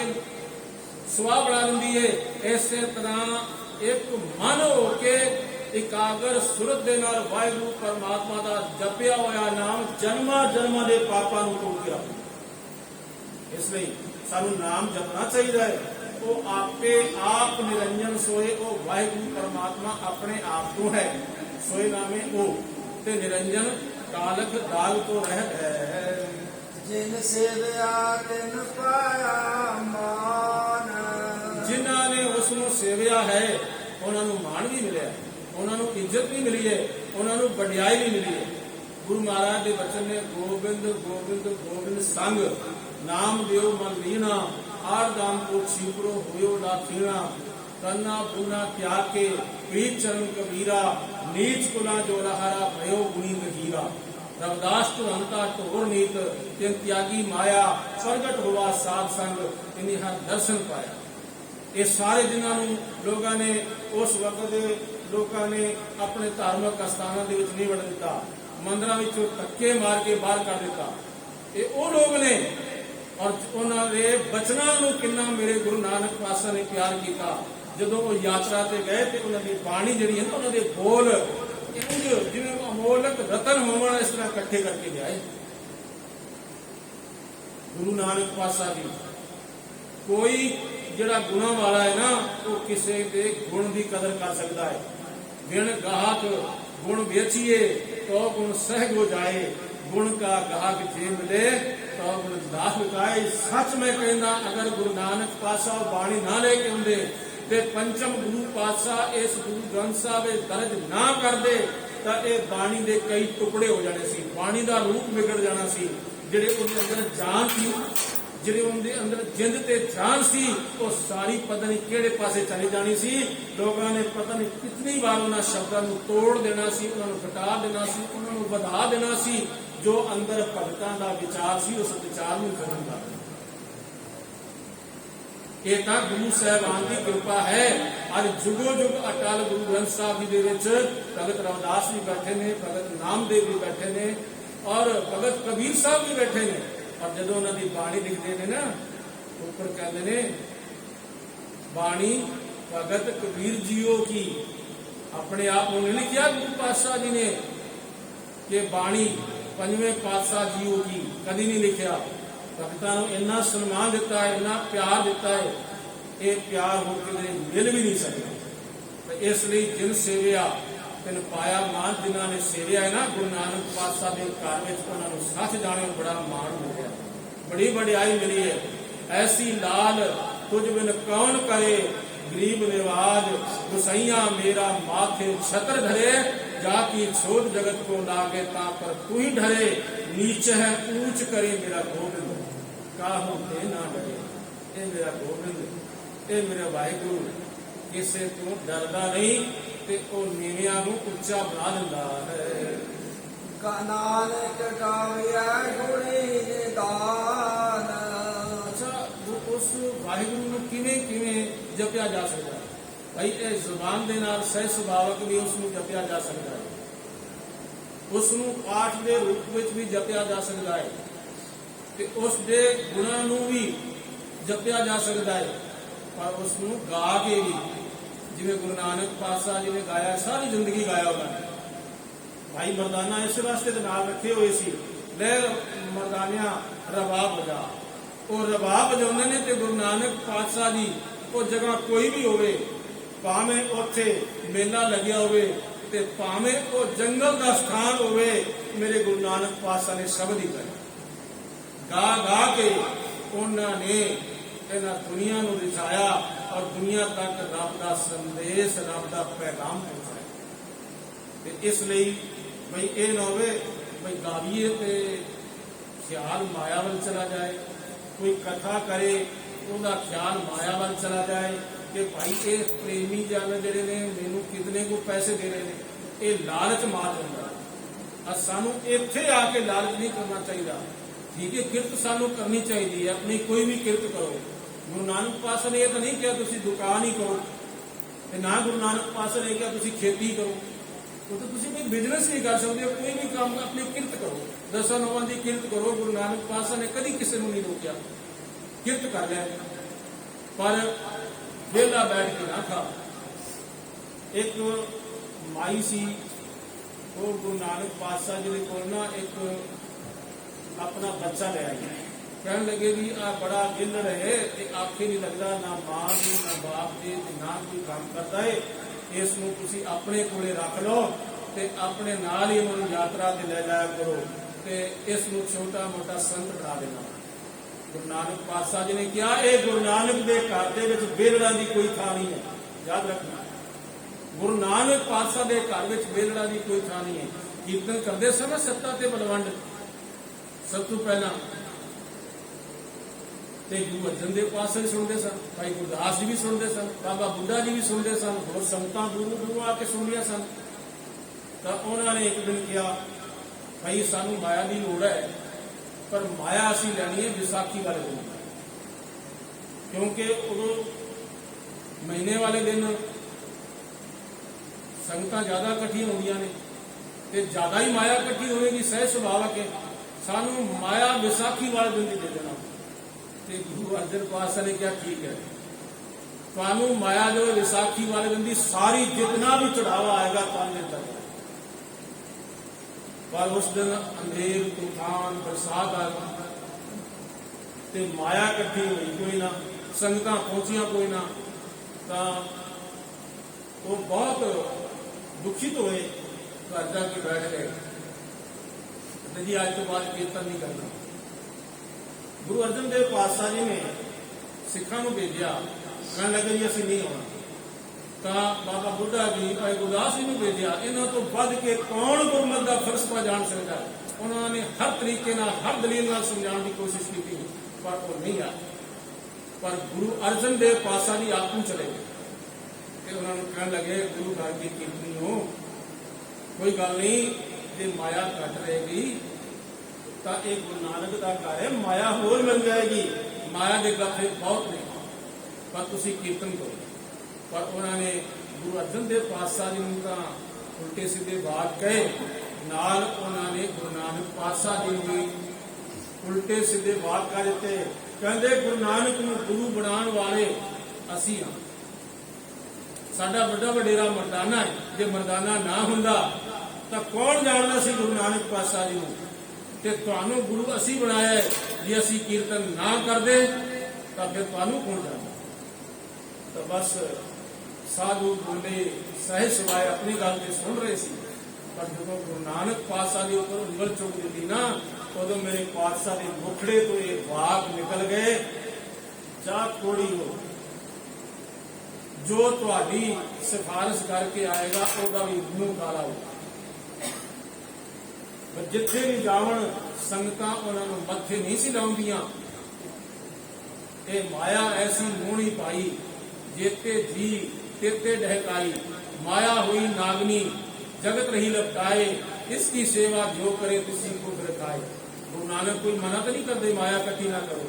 सुहा बना दी है, इसे तरह एक मन होके इकागर सुरत दे नाल वाहिगुरु परमात्मा का जपिया होया नाम जन्मा जन्मा के पापां नूं धो के रख। इसलिए सानू नाम जपना चाहिए है। वो आपे आप निरंजन सोए, वो वाहिगुरु परमात्मा अपने आप तो है, सोए नामे वो ते निरंजन कालक दाग तो रहत है। जिन सेवया तिन पाया मान, जिन्हां ने उसनूं सेविया है उन्हां नूं मान भी मिलिया, उन्हां नूं इज्जत भी मिली है, उन्हां नूं वडियाई भी मिली है। गुरु महाराज के वचन ने गोबिंद गोबिंद गोबिंद संग नाम देव मन लीना, आर दाम को छिपरो होयो लाखीना, कन्ना पुना त्याग के प्रीत चरण कबीरा, नीच कुला जोराहारा भयो गुणी गहीरा। रविदास तो अंता टोर नीत तिन त्यागी माया, प्रगट हुआ साध संग इन्हीं हर दर्शन पाया। ये सारे जिन्होंने लोगों ने उस वक्त लोगों ने अपने धार्मिक स्थानों के नहीं वड़ दिता, मंदिरों में धक्के मार के बाहर कर दिता। ये वो लोग ने ਔਰ ਉਹਨਾਂ ਦੇ ਬਚਨਾਂ ਨੂੰ ਕਿੰਨਾ ਮੇਰੇ ਗੁਰੂ ਨਾਨਕ ਪਾਤਸ਼ਾਹ ਨੇ ਪਿਆਰ ਕੀਤਾ। ਜਦੋਂ ਉਹ ਯਾਤਰਾ ਤੇ ਗਏ ਤੇ ਉਹਨਾਂ ਦੀ ਬਾਣੀ ਜਿਹੜੀ ਹੈ ਨਾ, ਉਹਨਾਂ ਦੇ ਬੋਲ ਇੰਜ ਜਿਵੇਂ ਅਮੋਲਕ ਰਤਨ ਹੋਵਣ ਇਸ ਤਰ੍ਹਾਂ ਇਕੱਠੇ ਕਰਕੇ ਲਿਆਏ ਗੁਰੂ ਨਾਨਕ ਪਾਤਸ਼ਾਹ ਜੀ। ਕੋਈ ਜਿਹੜਾ ਗੁਣਾਂ ਵਾਲਾ ਹੈ ਨਾ, ਉਹ ਕਿਸੇ ਦੇ ਗੁਣ ਦੀ ਕਦਰ ਕਰ ਸਕਦਾ ਹੈ। ਬਿਨ ਗਾਹਕ ਗੁਣ ਵੇਚੀਏ तो गुण सहज हो जाए, गुण का गाहक जे मिले तो गुण दास लुकाए। सच में कहना, अगर गुरु नानक पातशाह बाणी ना लेके आंदे ते पंचम गुरु पातशाह इस गुरु ग्रंथ साहब दर्ज ना करते तो यह बाणी के कई टुकड़े हो जाने सी, बाणी का रूप बिगड़ जाना सी। जिहड़े उहदे अंदर जान सी, जिहड़े उहदे अंदर जिंद ते जान सी, वो सारी पता नहीं किहड़े पासे चली जानी सी। लोगों ने पता नहीं कितनी बार उन्होंने शब्दों को तोड़ देना सी, उन्होंने घटा देना सी, उन्होंने वधा देना सी। जो अंदर भगतां दा विचार सी, उस विचार नूं खत्म कर देना। ये तो गुरु साहिबान की कृपा है। अज जुगो जुग अटल गुरु ग्रंथ साहब जी दे विच भगत रविदास भी बैठे ने, भगत नामदेव भी बैठे ने और भगत कबीर साहब भी बैठे ने। और जो उन्होंने बाणी लिखते हैं ना, ऊपर कहते हैं बाणी भगत कबीर जीओ की। अपने आप उन्होंने लिखा गुरु पातशाह जी ने कि बाणी पंजवें पातशाह जीओ की, कभी नहीं लिखा। भगतां नूं इन्ना सन्मान दिता है, इन्ना प्यार दिता है, ये प्यार हो के मिल भी नहीं सकता। तो इसलिए जिन सेविया तिन पाया मान, जिन्हों ने सेविया है ना गुरु नानक पातशाह के घर में, उन्होंने सच जाने बड़ा मान मिला, बड़ी वडियाई मिली है। ऐसी लाल तुझ बिन कौन करे, गरीब निवाज गुसैया मेरा माथे छत्र धरे। जाकी छोड़ जगत को लागे ता पर तू ही ढरे, नीच है ऊंच करे मेरा गोविंद, काहू ते ना डरे। ये मेरा गोविंद, ये मेरा वाहिगुरु किसे तू डरदा नहीं ते ओ नीवियां नूं उच्चा बना दिंदा है। नानक गाविया गुणी निदान। अच्छा, उस वाहिगुरु नूं किवें किवें जपिया जा सकदा है भाई? ये जुबान दे नाल सह सुभावक भी उसनूं जपिया जा सकदा है, उसनूं पाठ दे रूप विच भी जपिया जा सकदा है ते उस दे गुणां नूं भी जपिया जा सकदा है, पर उसनूं गा के भी, जिवें गुरु नानक पातशाह जी ने गाया, सारी जिंदगी गाया उन्होंने। भाई मरदाना इस वास्ते तो नाल रखे हुए सी, ले मरदानिया रबाब बजा। वो रबाब बजाउंदे ने ते गुरु नानक पातशाह जी वो जगह कोई भी होवे, भावें उत्थे मेला लग्या होवे ते भावें वो जंगल का स्थान होवे, मेरे गुरु नानक पातशाह ने शब्द ही गाया। गा गा के उन्होंने इन्हां दुनिया नूं रिझाया और दुनिया तक रब का संदेश, रब का पैगाम पहुंचाया। ते इसलिए भाई ये ना होवे भाई गावीए ते ख्याल माया वाल चला जाए, कोई कथा करे उहदा ख्याल माया वाल चला जाए कि भाई ये प्रेमी जन जिहड़े ने मैनूं कितने को पैसे दे रहे हैं, ये लालच मार दिंदा। सानूं इत्थे आके लालच नहीं करना चाहिए। ठीक है, किरत सानूं करनी चाहिए, अपनी कोई भी किरत करो। गुरु नानक पातशाह ने यह तो नहीं किया तुसीं दुकान ही करो, ना गुरु नानक पातशाह ने कहा तुसीं खेती करो, तो तुसीं कोई बिजनेस नहीं कर सकते। कोई भी काम अपनी किरत करो, दसां नौवां की किरत करो। गुरु नानक पातशाह ने कभी किसी को नहीं रोकिया, किरत कर लिया, पर वेला बैठ के ना खा। एक माई सी, वो गुरु नानक पातशाह जी को ना एक अपना बच्चा ले आई, कहने लगे भी आ बड़ा गिल्लड़ है, आखे नहीं लगता, ना मां की ना बाप की ना कोई काम करता है, इसनूं तुसीं अपने कोले रख लो ते अपने नाल ही इहनूं यात्रा ते ले जाया करो ते इसनूं छोटा मोटा संत बना देना। गुरु नानक पातशाह जी ने कहा यह गुरु नानक के घर दे विच बेलड़ा की कोई थां नहीं है, याद रखना। गुरु नानक पातशाह के घर विच बेलड़ा की कोई थां नहीं है। कीर्तन करते सन सत्ता ते बलवंड, सब तो पहला ते गुरु अर्जन देव पातशाह सुनते सन, भाई गुरदास जी भी सुनते सन, बाबा बुढ़ा जी भी सुनते सन, होर संगतां दूरों दूरों आके सुनिया सन। तो उन्होंने एक दिन कहा भाई सानू माया की लोड़ है, पर माया असी लैनी है विसाखी वाले दिन, क्योंकि उदों महीने वाले दिन संगतां ज्यादा इकट्ठियां होंदियां ने ते ज्यादा ही माया इकट्ठी होएगी, सह सुभावक है। सानू माया विसाखी वाले दिन दे देना। ਤੇ ਗੁਰੂ ਅਰਜਨ ਪਾਤਸ਼ਾਹ ਨੇ ਕਿਹਾ ਠੀਕ ਹੈ, ਤੁਹਾਨੂੰ ਮਾਇਆ ਜੋ ਵਿਸਾਖੀ ਵਾਲੇ ਦਿਨ ਦੀ ਸਾਰੀ ਜਿਤਨਾ ਵੀ ਚੜਾਵਾ ਆਏਗਾ ਤੁਹਾਨੂੰ ਦਿੱਤਾ ਜਾਏਗਾ। पर उस दिन अंधेर तूफान बरसात आ गई ते माया इकट्ठी हुई कोई ना, संगतां पहुंचियां कोई ना, तो वो बहुत दुखित हुए, घर जाके बैठ गए जी आज तो बाद कीर्तन नहीं करना। गुरु अर्जन देव पातशाह जी ने सिखां नूं भेजिया, कहण लगे जी असीं नहीं आउणा। ਤਾਂ ਬਾਬਾ ਬੁੱਢਾ ਜੀ ਭਾਈ ਗੁਰਦਾਸ ਜੀ ਨੂੰ ਭੇਜਿਆ। ਇਹਨਾਂ ਤੋਂ ਵੱਧ ਕੇ ਕੌਣ ਗੁਰਮਤਿ ਦਾ ਫਲਸਫਾ ਜਾਣ ਸਕਦਾ? ਉਹਨਾਂ ਨੇ ਹਰ ਤਰੀਕੇ ਨਾਲ, ਹਰ ਦਲੀਲ ਨਾਲ ਸਮਝਾਉਣ ਦੀ ਕੋਸ਼ਿਸ਼ ਕੀਤੀ, ਪਰ ਉਹ ਨਹੀਂ ਆ। ਪਰ ਗੁਰੂ ਅਰਜਨ ਦੇਵ ਪਾਤਸ਼ਾਹ ਜੀ ਆਪ ਨੂੰ ਚਲੇ ਗਏ ਤੇ ਉਹਨਾਂ ਨੂੰ ਕਹਿਣ ਲੱਗੇ, ਗੁਰੂ ਘਰ ਦੀ ਕੀਰਤਨੀ ਹੋ, ਕੋਈ ਗੱਲ ਨਹੀਂ, ਜੇ ਮਾਇਆ ਘਟ ਰਹੇਗੀ ਤਾਂ ਇਹ ਗੁਰੂ ਨਾਨਕ ਦਾ ਘਰ ਹੈ, ਮਾਇਆ ਹੋਰ ਮਿਲ ਜਾਏਗੀ, ਮਾਇਆ ਦੇ ਗੱਫੇ ਬਹੁਤ ਨੇ, ਪਰ ਤੁਸੀਂ ਕੀਰਤਨ ਕਰੋ। पर उन्होंने गुरु अर्जन देव पातशाह जी को उल्टे सीधे बात कहे, नाल उन्होंने गुरु नानक पातशाह जी भी उल्टे सीधे बात कर देते। कहते गुरु नानक नूं गुरु बनाने वाले असी हाँ, साडा बड़ा वडेरा मर्दाना है, जे मर्दाना ना हुंदा तां कौन जानदा सी गुरु नानक पातशाह जी नूं, ते तुहानूं गुरु असी बनाया है। जे असी कीर्तन ना करदे तां फिर तुहानूं कौन जानदा? तो बस साधु बोले सहज सिवाय अपनी गल ते सुन रहे सी, पर जो गुरु नानक पातशाह के उपर उंगल चुक दी ना, उदों मेरे पातशाह के मुखड़े तो ये वाक निकल गए, जा थोड़ी हो, जो तुहाडी सिफारिश करके आएगा ओदा भी मुंह काला हो। जिथे भी जावन संगतां उन्हां नूं मत्थे नहीं सी लाउंदियां। ये माया ऐसी मोहनी पाई, जेते जी तेते डहकाई, माया हुई नागनी, जगत रही लपटाए, इसकी सेवा जो करे किसी को खाए। गुरु नानक कोई मना तो नहीं करते माया इकट्ठी ना करो।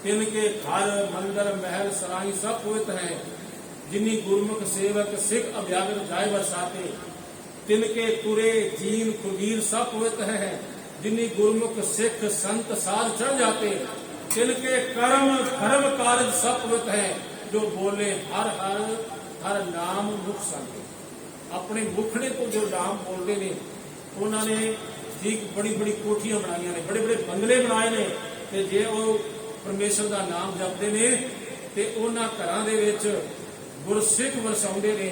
तिनके घर मंदिर महल सराई सब पवित्र हैं, जिन्हीं गुरमुख सेवक सिख अभ्यागत जाय बरसाते। तिनके कुरे जीन खुगीर सब पवित्र हैं, जिन्हीं गुरमुख सिख संत साध चढ़ जाते। तिनके कर्म धर्म कार्य सब पवित्र हैं, जो बोले हर हर हर नाम मुख संगे। अपने मुखड़े को जो नाम बोलते ने, उन्होंने जी बड़ी बड़ी कोठियां बनाई ने, बड़े बड़े बंगले बनाए ने, ते जे वो परमेश्वर का नाम जपते ने ते उन्हां घरां दे विच गुरसिख वरसाउंदे ने,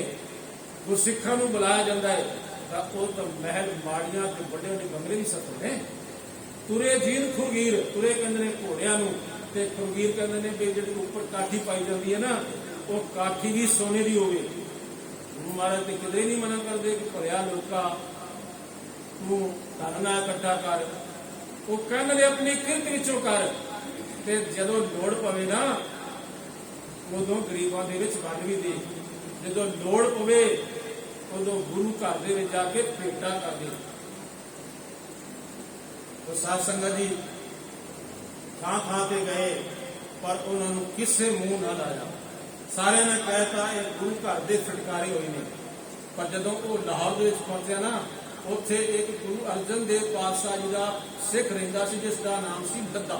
गुरसिखां नूं बुलाया जाता है, तां ओह तां महल माड़ियां ते बड़े बड़े बंगले भी सत ने। तुरे जीन खुरगीर, तुरे कहंदे ने घोड़ियां नूं, ते खुरगीर कहंदे ने भी जिहड़ी उपर काठी पाई जाती है ना, वो काठी भी सोने की होवे। गुरु महाराज तो किधरे नहीं मना करते कि भरिया लोका तू धन ना इकट्ठा कर, वो कहने अपनी किरत विचों कर, ते जदों लोड़ पवे ना उदों गरीबां दे विच वंड भी दे, जदों लोड़ पवे उदों गुरु घर दे विच जाके भेंटा कर दे। तो साध संगत जी थां थां ते गए, पर उन्होंने किसे मुंह ना लाया। सारे ने कहता ये गुरु घर के फटकारे हुए ने, पर जदों वो लाहौर दे विच पहुंचा ना, उत्थे एक गुरु अर्जन देव पातशाह जी का सिख रहिंदा सी, जिसका नाम सी दद्दा।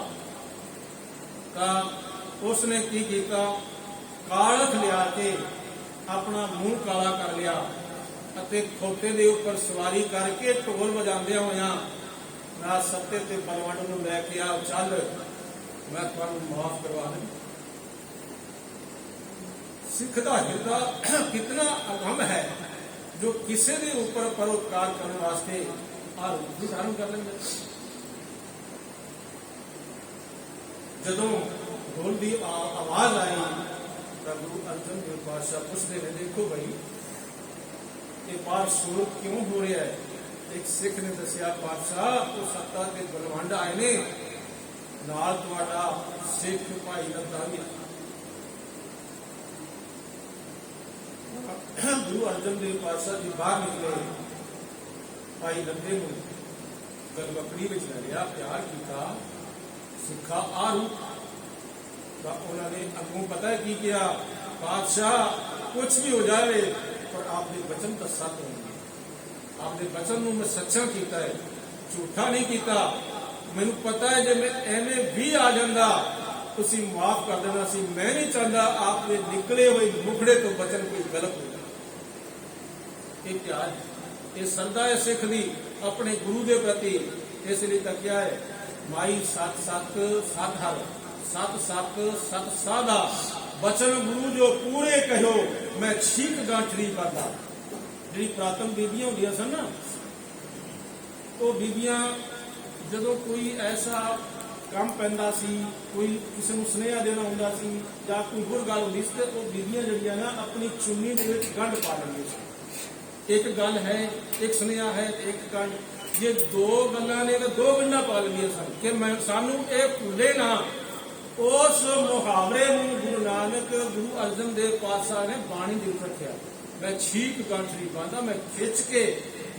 तां उसने की कीता, कालख लिया के अपना मुंह काला कर लिया, अते खोते दे उपर सवारी करके ढोल वजांदियां होइयां ना सत्ते ते बलवंड नूं लैके आ, चल मैं तुहानूं माफ करवा दूं। सिख का हिरदा कितना अगम है, जो किसी के ऊपर परोपकार करने वास्ते आ रूप भी धारण कर लेंगे। जदों ढोल की आवाज आई तो गुरु अर्जन देव पातशाह पूछते हैं, देखो भाई ये बार शोर क्यों हो रहा है? एक सिख ने दसिया, पातशाह तो सत्ता के बलवंड आए ने, नाल तुहाडा सिख भाई दद्दा भी। गुरु अर्जन देव पातशाह जी बाहर निकले, भाई दद्दे नूं गलवकड़ी विच ले लिया, प्यार किया, सिखा आ रूप। तो उन्होंने अगों पता है की किया, पातशाह कुछ भी हो जाए पर आपके वचन तो सच होंगे, आपके वचन नूं मैं सच्चा किया है, झूठा नहीं किया। मैनूं पता है जे मैं एवें भी आ जांदा ਤੁਸੀਂ ਮਾਫ ਕਰ ਦੇਣਾ ਸੀ। मैं नहीं चाहता आपके निकले हुए मुखड़े तो वचन कोई गलत हो जाए। ये प्यार है, ये श्रद्धा है सिख दी अपने गुरु के प्रति। इसलिए तक क्या है, माई सत सत सत हर सत सत सत साधा वचन गुरु जो पूरे कहो मैं छीक गांठड़ी करदा। जी प्रातन बीबियां होंदियां सन ना, तो बीबियां जदों कोई ऐसा ਕੰਮ ਪੈਂਦਾ ਸੀ, ਕੋਈ ਕਿਸੇ ਨੂੰ ਸੁਨੇਹਾ ਦੇਣਾ ਹੁੰਦਾ ਸੀ ਜਾਂ ਕੋਈ ਹੋਰ ਗੱਲ ਹੁੰਦੀ ਸੀ, ਤੇ ਉਹ ਬੀਬੀਆਂ ਜਿਹੜੀਆਂ ਨਾ ਆਪਣੀ ਚੁੰਨੀ ਦੇ ਵਿੱਚ ਗੰਢ ਪਾ ਲੈਂਦੀਆਂ ਸੀ। ਇੱਕ ਗੱਲ ਹੈ, ਇੱਕ ਸੁਨੇਹਾ ਹੈ ਤੇ ਇੱਕ ਗੰਢ। ਜੇ ਦੋ ਗੱਲਾਂ ਨੇ ਤਾਂ ਦੋ ਗੰਢਾਂ ਪਾ ਲੈਂਦੀਆਂ ਸਨ ਕਿ ਮੈਂ ਸਾਨੂੰ ਇਹ ਭੁੱਲੇ ਨਾ। ਉਸ ਮੁਹਾਵਰੇ ਨੂੰ ਗੁਰੂ ਨਾਨਕ ਗੁਰੂ ਅਰਜਨ ਦੇਵ ਪਾਤਸ਼ਾਹ ਨੇ ਬਾਣੀ ਦੇ ਵਿੱਚ ਰੱਖਿਆ। ਮੈਂ ਛੀਕ ਗਾਂਠੜੀ ਬਾਂਦਾ, ਮੈਂ ਖਿੱਚ ਕੇ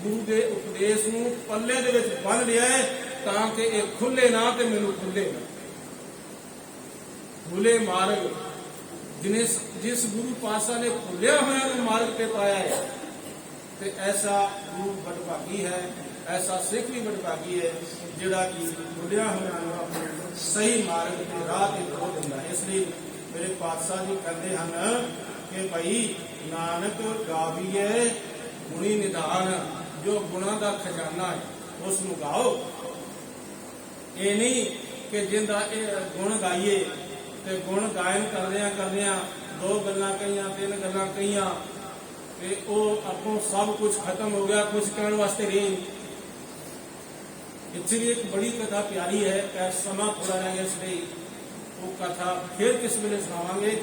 ਗੁਰੂ ਦੇ ਉਪਦੇਸ਼ ਨੂੰ ਪੱਲੇ ਦੇ ਵਿੱਚ ਬੰਨ ਲਿਆ ਹੈ ਤਾਂ ਕਿ ਇਹ ਖੁੱਲੇ ਨਾ ਤੇ ਮੈਨੂੰ ਖੁੱਲੇ ਨਾ। ਖੁੱਲੇ ਮਾਰਗ ਜਿਸ ਗੁਰੂ ਪਾਤਸ਼ਾਹ ਨੇ ਖੁੱਲਿਆ ਹੋਇਆ ਨੂੰ ਮਾਰਗ ਤੇ ਪਾਇਆ ਹੈ, ਤੇ ਐਸਾ ਗੁਰੂ ਬਦਭਾਗੀ ਹੈ, ਐਸਾ ਸਿੱਖ ਵੀ ਬਦਭਾਗੀ ਹੈ ਜਿਹੜਾ ਕਿ ਖੁੱਲਿਆ ਹੋਇਆ ਨੂੰ ਆਪਣੇ ਸਹੀ ਮਾਰਗ ਤੇ ਰਾਹ ਤੇ ਖੋ ਦਿੰਦਾ। ਇਸ ਲਈ ਮੇਰੇ ਪਾਤਸ਼ਾਹ ਜੀ ਕਹਿੰਦੇ ਹਨ ਕਿ ਭਾਈ ਨਾਨਕ ਗਾਵੀਏ ਗੁਣੀ ਨਿਧਾਨ, ਜੋ ਗੁਣਾਂ ਦਾ ਖਜ਼ਾਨਾ ਹੈ ਉਸ ਨੂੰ ਗਾਓ। ਇਹ ਨਹੀਂ ਕਿ ਜਿੰਦਾ ਇਹ ਗੁਣ ਗਾਈਏ ਤੇ ਗੁਣ ਗਾਇਨ ਕਰਦਿਆਂ ਦੋ ਗੱਲਾਂ ਕਹੀਆਂ, ਤਿੰਨ ਗੱਲਾਂ ਕਹੀਆਂ ਤੇ ਉਹ ਆਪੋ ਸਭ ਕੁਝ ਖਤਮ ਹੋ ਗਿਆ, ਕੁਝ ਕਹਿਣ ਵਾਸਤੇ ਰਹੀ। ਇੱਥੇ ਵੀ ਇੱਕ ਬੜੀ ਕਥਾ ਪਿਆਰੀ ਹੈ, ਸਮਾਂ ਥੋੜਾ ਰਹਿ ਗਿਆ ਇਸ ਲਈ ਉਹ ਕਥਾ ਫਿਰ ਕਿਸ ਵੇਲੇ ਸੁਣਾਵਾਂਗੇ।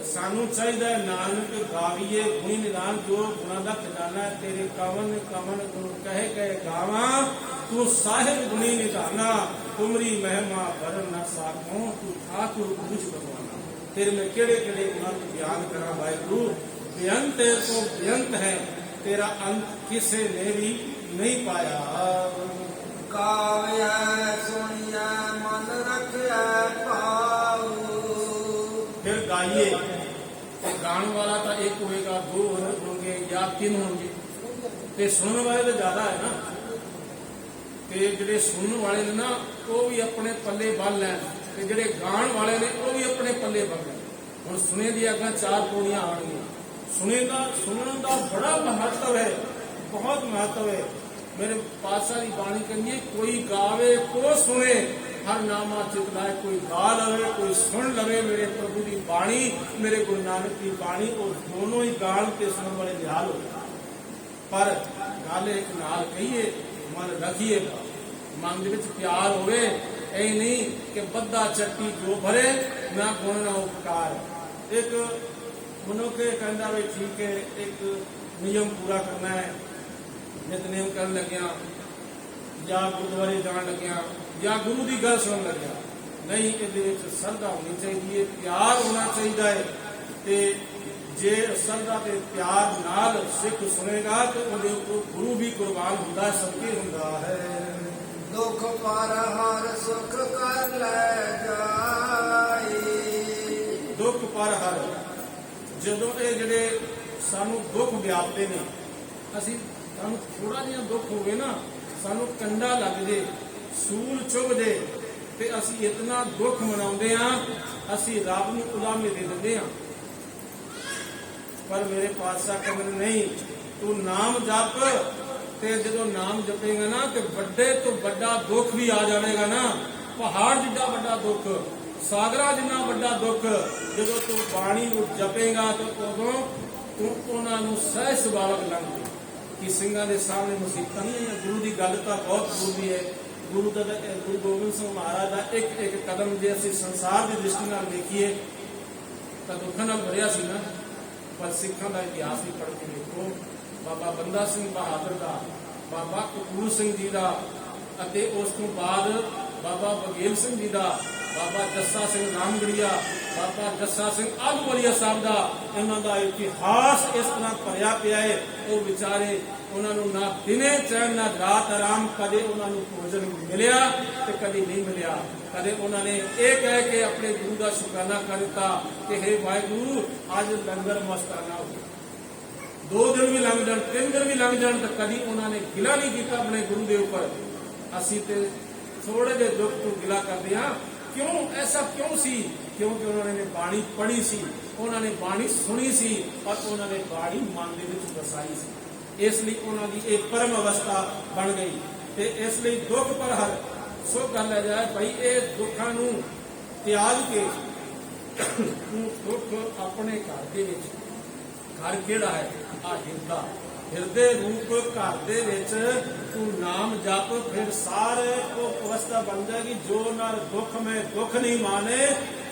ਸਾਨੂੰ ਚਾਹੀਦਾ ਨਾਨਕ ਗਾਵੀਏ ਗੁਣੀ ਨਿਦਾਨ, ਜੋ ਗੁਣਾਂ ਦਾ ਖਜ਼ਾਨਾ ਹੈ। ਤੇਰੇ ਕਵਨ ਕਮਨ ਗੁਣ ਕਹੇ ਕਹੇ ਗਾਵਾਂ, ਤੂੰ ਸਾਹਿਬ ਗੁਣੀ ਨਿਧਾਨਾ। ਤੁਮਰੀ ਮਹਿਮਾ ਵਰਨ ਨਾ ਸਾਖੋਂ, ਤੂੰ ਠਾकुर ਬੁਝ ਭਗਵਾਨਾ। ਤੇਰੇ ਮੈਂ ਕਿਹੜੇ ਕਿਹੜੇ ਗੁਣਾਂ ਨੂੰ ਬਿਆਨ ਕਰਾਂ ਵਾਹਿਗੁਰੂ। ਬੇਅੰਤ ਤੋਂ ਬੇਅੰਤ ਹੈ, ਤੇਰਾ ਅੰਤ ਕਿਸੇ ਨੇ ਵੀ ਨਹੀਂ ਪਾਇਆ। ਕਾਵਿਆ ਸੁਣਿਆ ਮਨ ਰੱਖਿਆ ਭਾਉ। फिर गाइए, तो गाने वाला तो एक होएगा, दो होंगे या तीन होंगे, तो सुनने वाले तो ज्यादा है ना। तो ਜਿਹੜੇ सुनने वाले ने ना वो भी अपने पल्ले बन लैन, ते ਜਿਹੜੇ गाण वाले ने वो भी अपने पल्ले बन लैन। हुण सुने दी अग्गां चार पौड़ियां आउणगीਆਂ। सुनने का बड़ा महत्व है, बहुत महत्व है। मेरे पातशाह की बाणी कहनी है, कोई गावे को सुने हर नामा चितलाए। कोई गा लवे, कोई सुन लवे मेरे प्रभु की बाणी, मेरे गुरु नानक की बाणी, और दोनों ही गान के सुनने वाले निहाल हो। पर गल एक नाल कहिए, मन रखिए, मन दे विच प्यार होवे। ऐ नहीं कि बद्दा चट्टी जो भरे ना गुण ना उपकार। एक मनुख कहता भी ठीक है, एक नियम पूरा करना है, नितनेम करन लग्या या गुरुद्वारे जान लग्या या गुरु की गल सुन लग्या, नहीं, ये श्रद्धा होनी चाहिए, प्यार होना चाहिए। ते जे श्रद्धा ते प्यार नाल सिख सुनेगा तो उहदे उपर गुरु भी कुर्बान हुंदा, सबके हुंदा है। दुख पर हर सुख कर ले जाए। दुख पर हर, जदों ये जिहड़े सानू दुख व्यापते ने, असीं सानू थोड़ा जिहा दुख होवे ना, सानू कंडा लग जे, सूल चुभ जे, ते असीं इतना दुख मनाउंदे हां, असीं रब नूं उलामे दे दिंदे हां। पर मेरे पातशाह कहंदे नहीं, तू नाम जप, ते जदों नाम जपेगा ना ते वड्डे तो वड्डा दुख भी आ जाएगा ना। पहाड़ जिड्डा वड्डा दुख, सागरा जिन्ना वड्डा दुख, जदों तू बाणी नूं जपेगा तो उदों तू उन्हां नूं सह सुभावक लंघ कि ਸਿੰਘਾਂ ਦੇ ਸਾਹਮਣੇ ਮੁਸੀਬਤਾਂ नहीं है। गुरु की गल तो बहुत जरूरी है। गुरु गोबिंद सिंह महाराज का एक एक कदम जे असीं संसार की दृष्टि नाल देखीए तो दुखां नाल भरिया सी ना, पर सिखां का इतिहास भी पढ़ के देखो, बाबा बंदा सिंह बहादुर का, बाबा कपूर सिंह जी का, अते उस तो बाद बाबा बघेल सिंह जी का, बाबा जस्सा सिंह रामगढ़िया, बाबा जस्सा सिंह आलूवालिया साहब का, इन्हों का इतिहास इस तरह भरिया पिया है। वो बेचारे उन्होंने ना दिने चैन ना रात आराम, कदे उन्होंने भोजन मिलिया तो कभी नहीं मिलिया। कदे उन्होंने ये कह के अपने गुरु का शुकराना कर दिता कि हे वाहिगुरू अज लंगर मस्ताना हो। 2 दिन भी लंघ जान, 3 दिन भी लंघ जान, तो कभी उन्होंने गिला नहीं किया अपने गुरु के उपर। असीं ते थोड़े जे दुख तो गिला करते हाँ क्यों ऐसा क्यों सी? क्योंकि उन्होंने बाणी पढ़ी सी, उन्होंने बाणी सुनी सी और उन्होंने बाणी मन दे विच वसाई सी। इसलिए उन्होंने एक परम अवस्था बन गई। ते इसलिए दुख पर हर सो गल है जाए भाई ये दुखों नूं त्याग के तू दुख अपने घर दे विच, घर किहड़ा है आ हिरदा, हिरदे रूप घर दे विच तू नाम जप, फिर सारे को अवस्था बन जाएगी। जो नर दुख में दुख नहीं माने,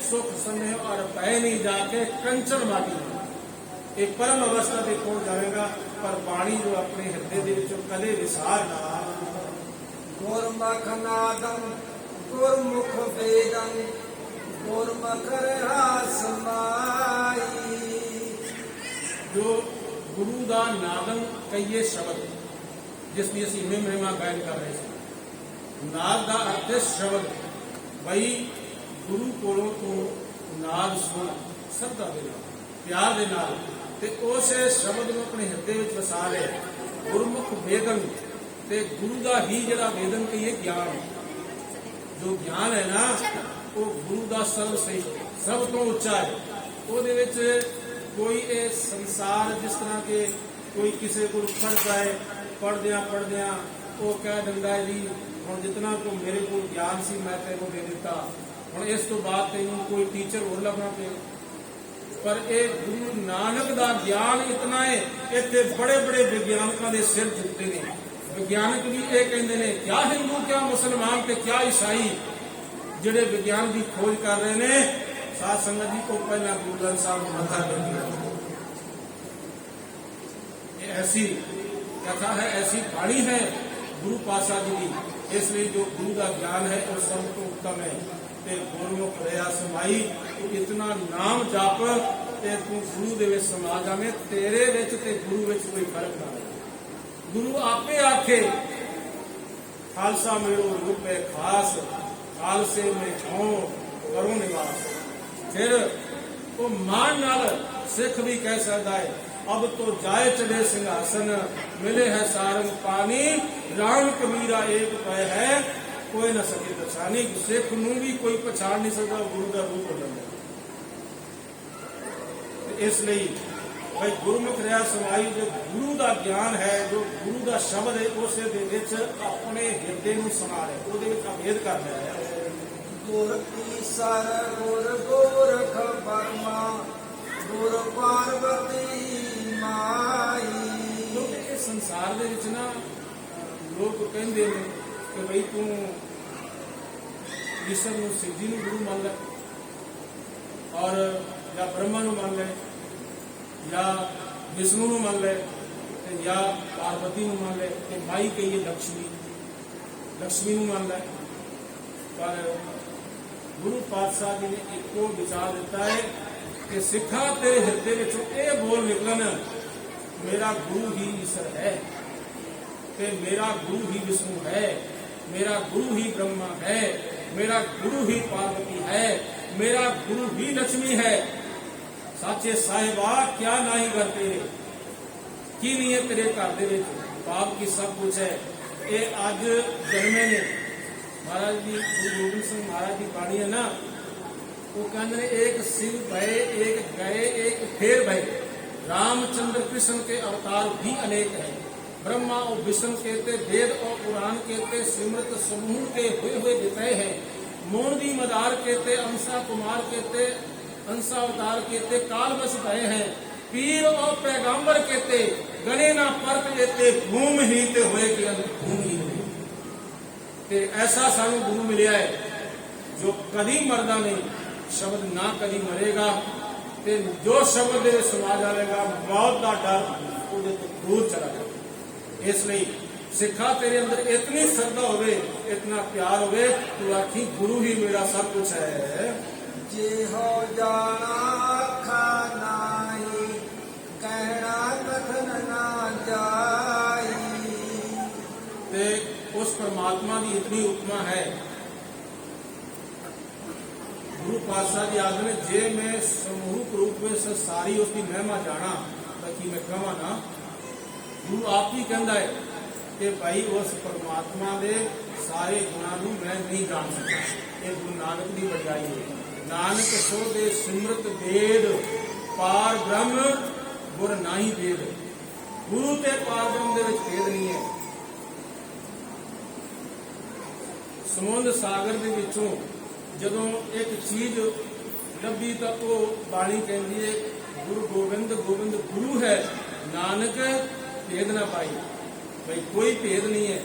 सुख स्नेह और भय नहीं जाके कंचन माटी एक परम अवस्था दे पहुंच जाएगा। पर बाणी जो अपने हिरदे दे विचों कदे विसार ना। गुरमुख नादम गुरमुख वेदम गुरमुख रहा समाई। जो गुरु का नादम कहिए शब्द, जिसकी असी महिमा गायन कर रहे थे। नाद का अर्थ है शब्द। बई गुरु कोलों तो नाद सुन श्रद्धा दे नाल, प्यार दे नाल, ते उस शब्द को अपने हिरदे विच वसा ले। गुरमुख वेदन, ते गुरु का ही जिहड़ा वेदन कहिए ज्ञान, जो ज्ञान है ना वो गुरु का सर्वश्रेष्ठ सब तो उच्चा है। ਉਹਦੇ ਵਿੱਚ कोई ये संसार जिस तरह के कोई किसी को पढ़ जाए, पढ़द्या वो कह दिंदा है जी हुण जितना को मेरे को ज्ञान सी मैं तेरे दे दिता, हुण इस तो बाद तेनों कोई टीचर होर लभना पे। पर यह गुरु नानक का ज्ञान इतना है, इतने बड़े बड़े विज्ञानकों के सिर झुकते हैं। विज्ञानक भी ये कहते हैं, क्या हिंदू क्या मुसलमान ते क्या ईसाई, जिहड़े विज्ञान की खोज कर रहे हैं। साध संगत जी को पहला गुरु ग्रंथ साहब को मथा टेकिया। ये ऐसी कथा है, ऐसी बाणी है गुरु पातशाह जी की। इसलिए जो गुरु का ज्ञान है वो सब तो उत्तम है। ते गुरमुख रहा समाई, तू इतना नाम जप ते तू गुरु दे विच समा जावे। तेरे विच ते गुरु विच कोई फर्क ना रहे। गुरु आपे आखे खालसा मेरो रूप है खास, खालसे में हो करो निवास। फिर वो मान नाल सिख भी कह सकता है, अब तो जाए चले सिंहासन, मिले है सारंग पानी, राम कबीरा एक पै है, कोई न सके पछानी। सिख नूं भी कोई पछाण नहीं सकता गुरु का रूप बदल। इसलिए भाई गुरमुख रहा समाई, जो गुरु का ज्ञान है, जो गुरु का शब्द है, उस अपने हिरदे नूं समा ले, उहदे विच अभेद कर लिया है। गुर ईसर गुर गोरख बर्मा गुर पार्वती माई। क्योंकि इस संसार दे विच ना लोग कहते हैं कि भाई तू ईश्वर नूं शिव जी नूं गुरु मान ले, और या ब्रह्मा नूं मान ले, या विष्णु नूं मान ले, या पार्वती नूं मान ले, ते माई कहिए लक्ष्मी नूं मान ले। पर गुरु पातशाह जी ने एको विचार दिता है कि सिखा तेरे हिरदे विचों ये बोल निकलन, मेरा गुरु ही ईश्वर है, ते मेरा गुरु ही विष्णु है, मेरा गुरु ही ब्रह्मा है, मेरा गुरु ही पार्वती है, मेरा गुरु ही लक्ष्मी है। साचे साहिबा क्या नहीं करते की नहीं है तेरे घर दे विच, पाप की सब कुछ है। ये अज जन्मे ने महाराज जी, गुरु गोबिंद सिंह महाराज की बाणी है ना, वो कहते हैं एक शिव भय एक गए एक फेर भय, रामचंद्र कृष्ण के अवतार भी अनेक है। ब्रह्मा और विष्णु कहते, वेद और पुराण कहते, सिमृत समूह के हुए वितय है। मोरनी मदार कहते, अंसा कुमार कहते, अंसा अवतार कहते, काल बस भय है। पीर और पैगंबर कहते, गणे ना परत कहते, भूम ही ते हुए कि भूमि ते। ऐसा सानू गुरु मिलिया है जो कदी मरदा नहीं, शब्द ना कदी मरेगा, ते जो शब्द दे समा जाएगा मौत का डर उहदे तो दूर चला जाएगा। इसलिए सिखा तेरे अंदर इतनी श्रद्धा होवे, इतना प्यार होवे, तू आखी गुरु ही मेरा सब कुछ है। जे हो जाना खानाई कहना कथन ना जाई। ते उस परमात्मा की इतनी उपमा है। गुरु पातशाह जी आखने, जे मैं समूहिक रूप में सारी उसकी महिमा जाना ताकि मैं कहा ना, गुरु आप ही कहता है कि भाई उस परमात्मा के सारे गुणों को मैं नहीं जान सकता। ਇਹ ਗੁਰੂ ਨਾਨਕ ਦੀ ਵਡਿਆਈ ਹੈ। ਨਾਨਕ ਸੋ ਦੇ ਸਿਮਰਤ ਵੇਦ, ਪਾਰ ਬ੍ਰਹਮ ਗੁਰ ਨਾਹੀ ਭੇਦ। ਗੁਰੂ ਤੇ ਪਾਰ ਬ੍ਰਹਮ ਦੇ ਵਿੱਚ ਭੇਦ ਨਹੀਂ ਹੈ। ਸਮੁੰਦਰ ਸਾਗਰ ਦੇ ਵਿੱਚੋਂ ਜਦੋਂ ਇੱਕ ਚੀਜ਼ ਲੱਭੀ ਤਾਂ ਉਹ ਬਾਣੀ ਕਹਿੰਦੀ ਹੈ ਗੁਰੂ ਗੋਬਿੰਦ ਗੋਬਿੰਦ ਗੁਰੂ ਹੈ, ਨਾਨਕ ਭੇਦ ਨਾ ਪਾਈ। ਭਾਈ ਕੋਈ ਭੇਦ ਨਹੀਂ ਹੈ।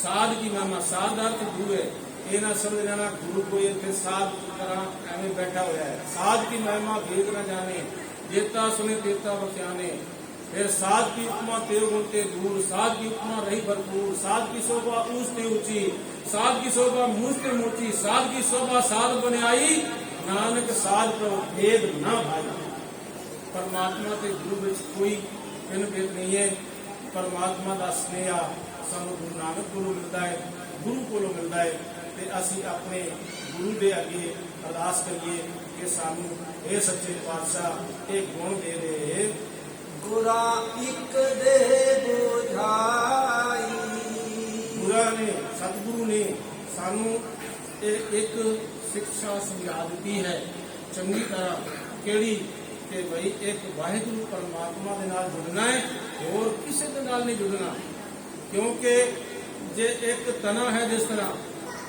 ਸਾਧ ਕੀ ਮਹਿਮਾ, ਸਾਧ ਦਾ ਅਰਥ ਗੁਰੂ ਹੈ। ਇਹ ਨਾ ਸਮਝ ਲੈਣਾ ਗੁਰੂ ਕੋਈ ਇੱਥੇ ਸਾਧ ਦੀ ਤਰ੍ਹਾਂ ਐਵੇਂ ਬੈਠਾ ਹੋਇਆ ਹੈ। ਸਾਧ ਕੀ ਮਹਿਮਾ ਭੇਦ ਨਾ ਜਾਣੇ, जेता सुने तेता बख्याने। फिर साध की उपमा तेव गुण ते दूर, साध की उपमा रही भरपूर, साध की शोभा ऊंच ते ऊंची, साध की शोभा मूंछ ते मूंची, साध की शोभा साध बने आई, नानक साध प्रभु भेद ना भाई। परमात्मा के गुरु विच कोई भिन्न भेद नहीं है। परमात्मा का स्नेह सानू गुरु नानक कोलों मिलता है, गुरु कोलों मिलता है। ते असी अपने गुरु दे अगे अरदास करिए कि सानू हे सच्चे पातशाह एक गुण दे दे। गुरा इक दे बुझाई, गुरा ने सतगुरु ने सानू एक शिक्षा समझा दी है चंगी तरह। केड़ी कि भाई एक वाहिगुरु परमात्मा दे नाल जुड़ना है और किसी दे नाल नहीं जुड़ना। क्योंकि जे एक तना है जिस तरह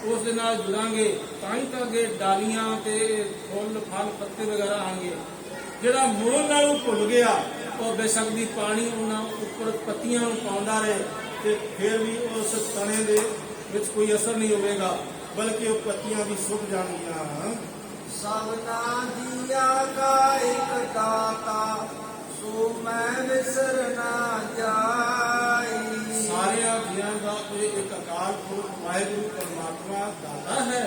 उस दे नाल जुड़ांगे तां ही तां अगे डालियां ते फुੱਲ फल पत्ते वगैरह आएंगे। जिहड़ा मूल नालों भुल गया ਉਹ ਬੇਸ਼ੱਕ ਦੀ ਪਾਣੀ ਉਹਨਾਂ ਉੱਪਰ ਪੱਤੀਆਂ ਨੂੰ ਪਾਉਂਦਾ ਰਹੇ ਤੇ ਫਿਰ ਵੀ ਉਸ ਤਣੇ ਦੇ ਵਿੱਚ ਕੋਈ ਅਸਰ ਨਹੀਂ ਹੋਵੇਗਾ, ਬਲਕਿ ਉਹ ਪੱਤੀਆਂ ਵੀ ਸੁੱਕ ਜਾਣਗੀਆਂ। ਸਭਨਾ ਦੀਆ ਕਾ ਇੱਕ ਦਾਤਾ, ਸੋ ਮੈਂ ਵਿਸਰ ਨਾ ਜਾਈ। ਸਾਰਿਆਂ ਜੀਆਂ ਦਾ ਇਹ ਇੱਕ ਅਕਾਲ ਪੁਰਖ ਵਾਹਿਗੁਰੂ ਪਰਮਾਤਮਾ ਦਾਤਾ ਹੈ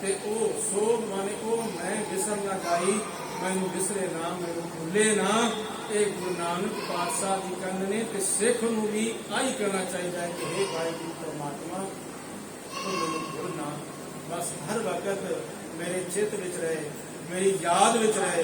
ਤੇ ਉਹ ਸੋ ਮਾਨੇ ਉਹ ਮੈਂ ਵਿਸਰ ਨਾ ਜਾਈ, ਮੈਨੂੰ ਵਿਸਰੇ ਨਾ, ਮੈਨੂੰ ਭੁੱਲੇ ਨਾ। ਇਹ ਗੁਰੂ ਨਾਨਕ ਪਾਤਸ਼ਾਹ ਦੀ ਕਹਿੰਦੇ ਨੇ ਤੇ ਸਿੱਖ ਨੂੰ ਵੀ ਆਹੀ ਕਹਿਣਾ ਚਾਹੀਦਾ ਹੈ ਕਿ हे ਵਾਹਿਗੁਰੂ ਪਰਮਾਤਮਾ ਤੂੰ ਮੈਨੂੰ ਭੁੱਲ ਨਾ, ਬਸ ਹਰ ਵਕਤ ਮੇਰੇ ਚਿੱਤ ਵਿੱਚ ਰਹੇ, ਮੇਰੀ ਯਾਦ ਵਿੱਚ ਰਹੇ।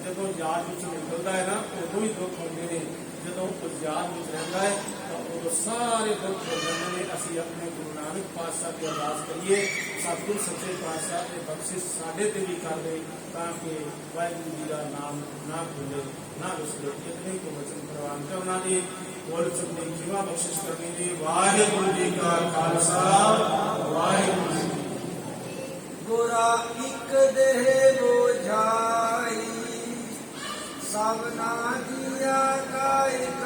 ਜਦੋਂ ਯਾਦ ਵਿੱਚ ਨਿਕਲਦਾ ਹੈ ਨਾ ਉਦੋਂ ਹੀ ਦੁੱਖ ਹੁੰਦੇ ਨੇ, ਜਦੋਂ ਉਹ ਯਾਦ ਵਿੱਚ ਰਹਿੰਦਾ ਹੈ ਤਾਂ ਉਦੋਂ ਸਾਰੇ ਦੁੱਖ ਹੋ ਜਾਂਦੇ ਨੇ। ਅਸੀਂ ਆਪਣੇ ਗੁਰੂ ਨਾਨਕ ਪਾਤਸ਼ਾਹ ਦੀ ਅਰਦਾਸ ਕਰੀਏ ਸਤਿਗੁਰ ਸੱਚੇ ਪਾਤਸ਼ਾਹ ਤੇ ਬਖਸ਼ਿਸ਼ ਸਾਡੇ ਤੇ ਵੀ ਕਰ ਦੇ ਤਾਂ ਕਿ ਵਾਹਿਗੁਰੂ ਜੀ ਦਾ ਨਾਮ ਨਾ ਭੁੱਲੇ ਨਾ ਵਿਸਰੇ। ਇਤਨੇ ਕੋ ਵਚਨ ਪ੍ਰਵਾਨ ਕਰਨਾ ਜੀ, ਬੋਲ ਚੁੱਕੀ ਜੀਵਾ ਬਖਸ਼ਿਸ਼ ਕਰਨੀ ਜੀ। ਵਾਹਿਗੁਰੂ ਜੀ ਕਾ ਖਾਲਸਾ, ਵਾਹਿਗੁਰੂ ਜੀ। ਗੁਰਾ ਇੱਕ ਦੇ ਬੁਝਾਈ, ਸਭਨਾ ਜੀਆ ਕਾ ਇੱਕ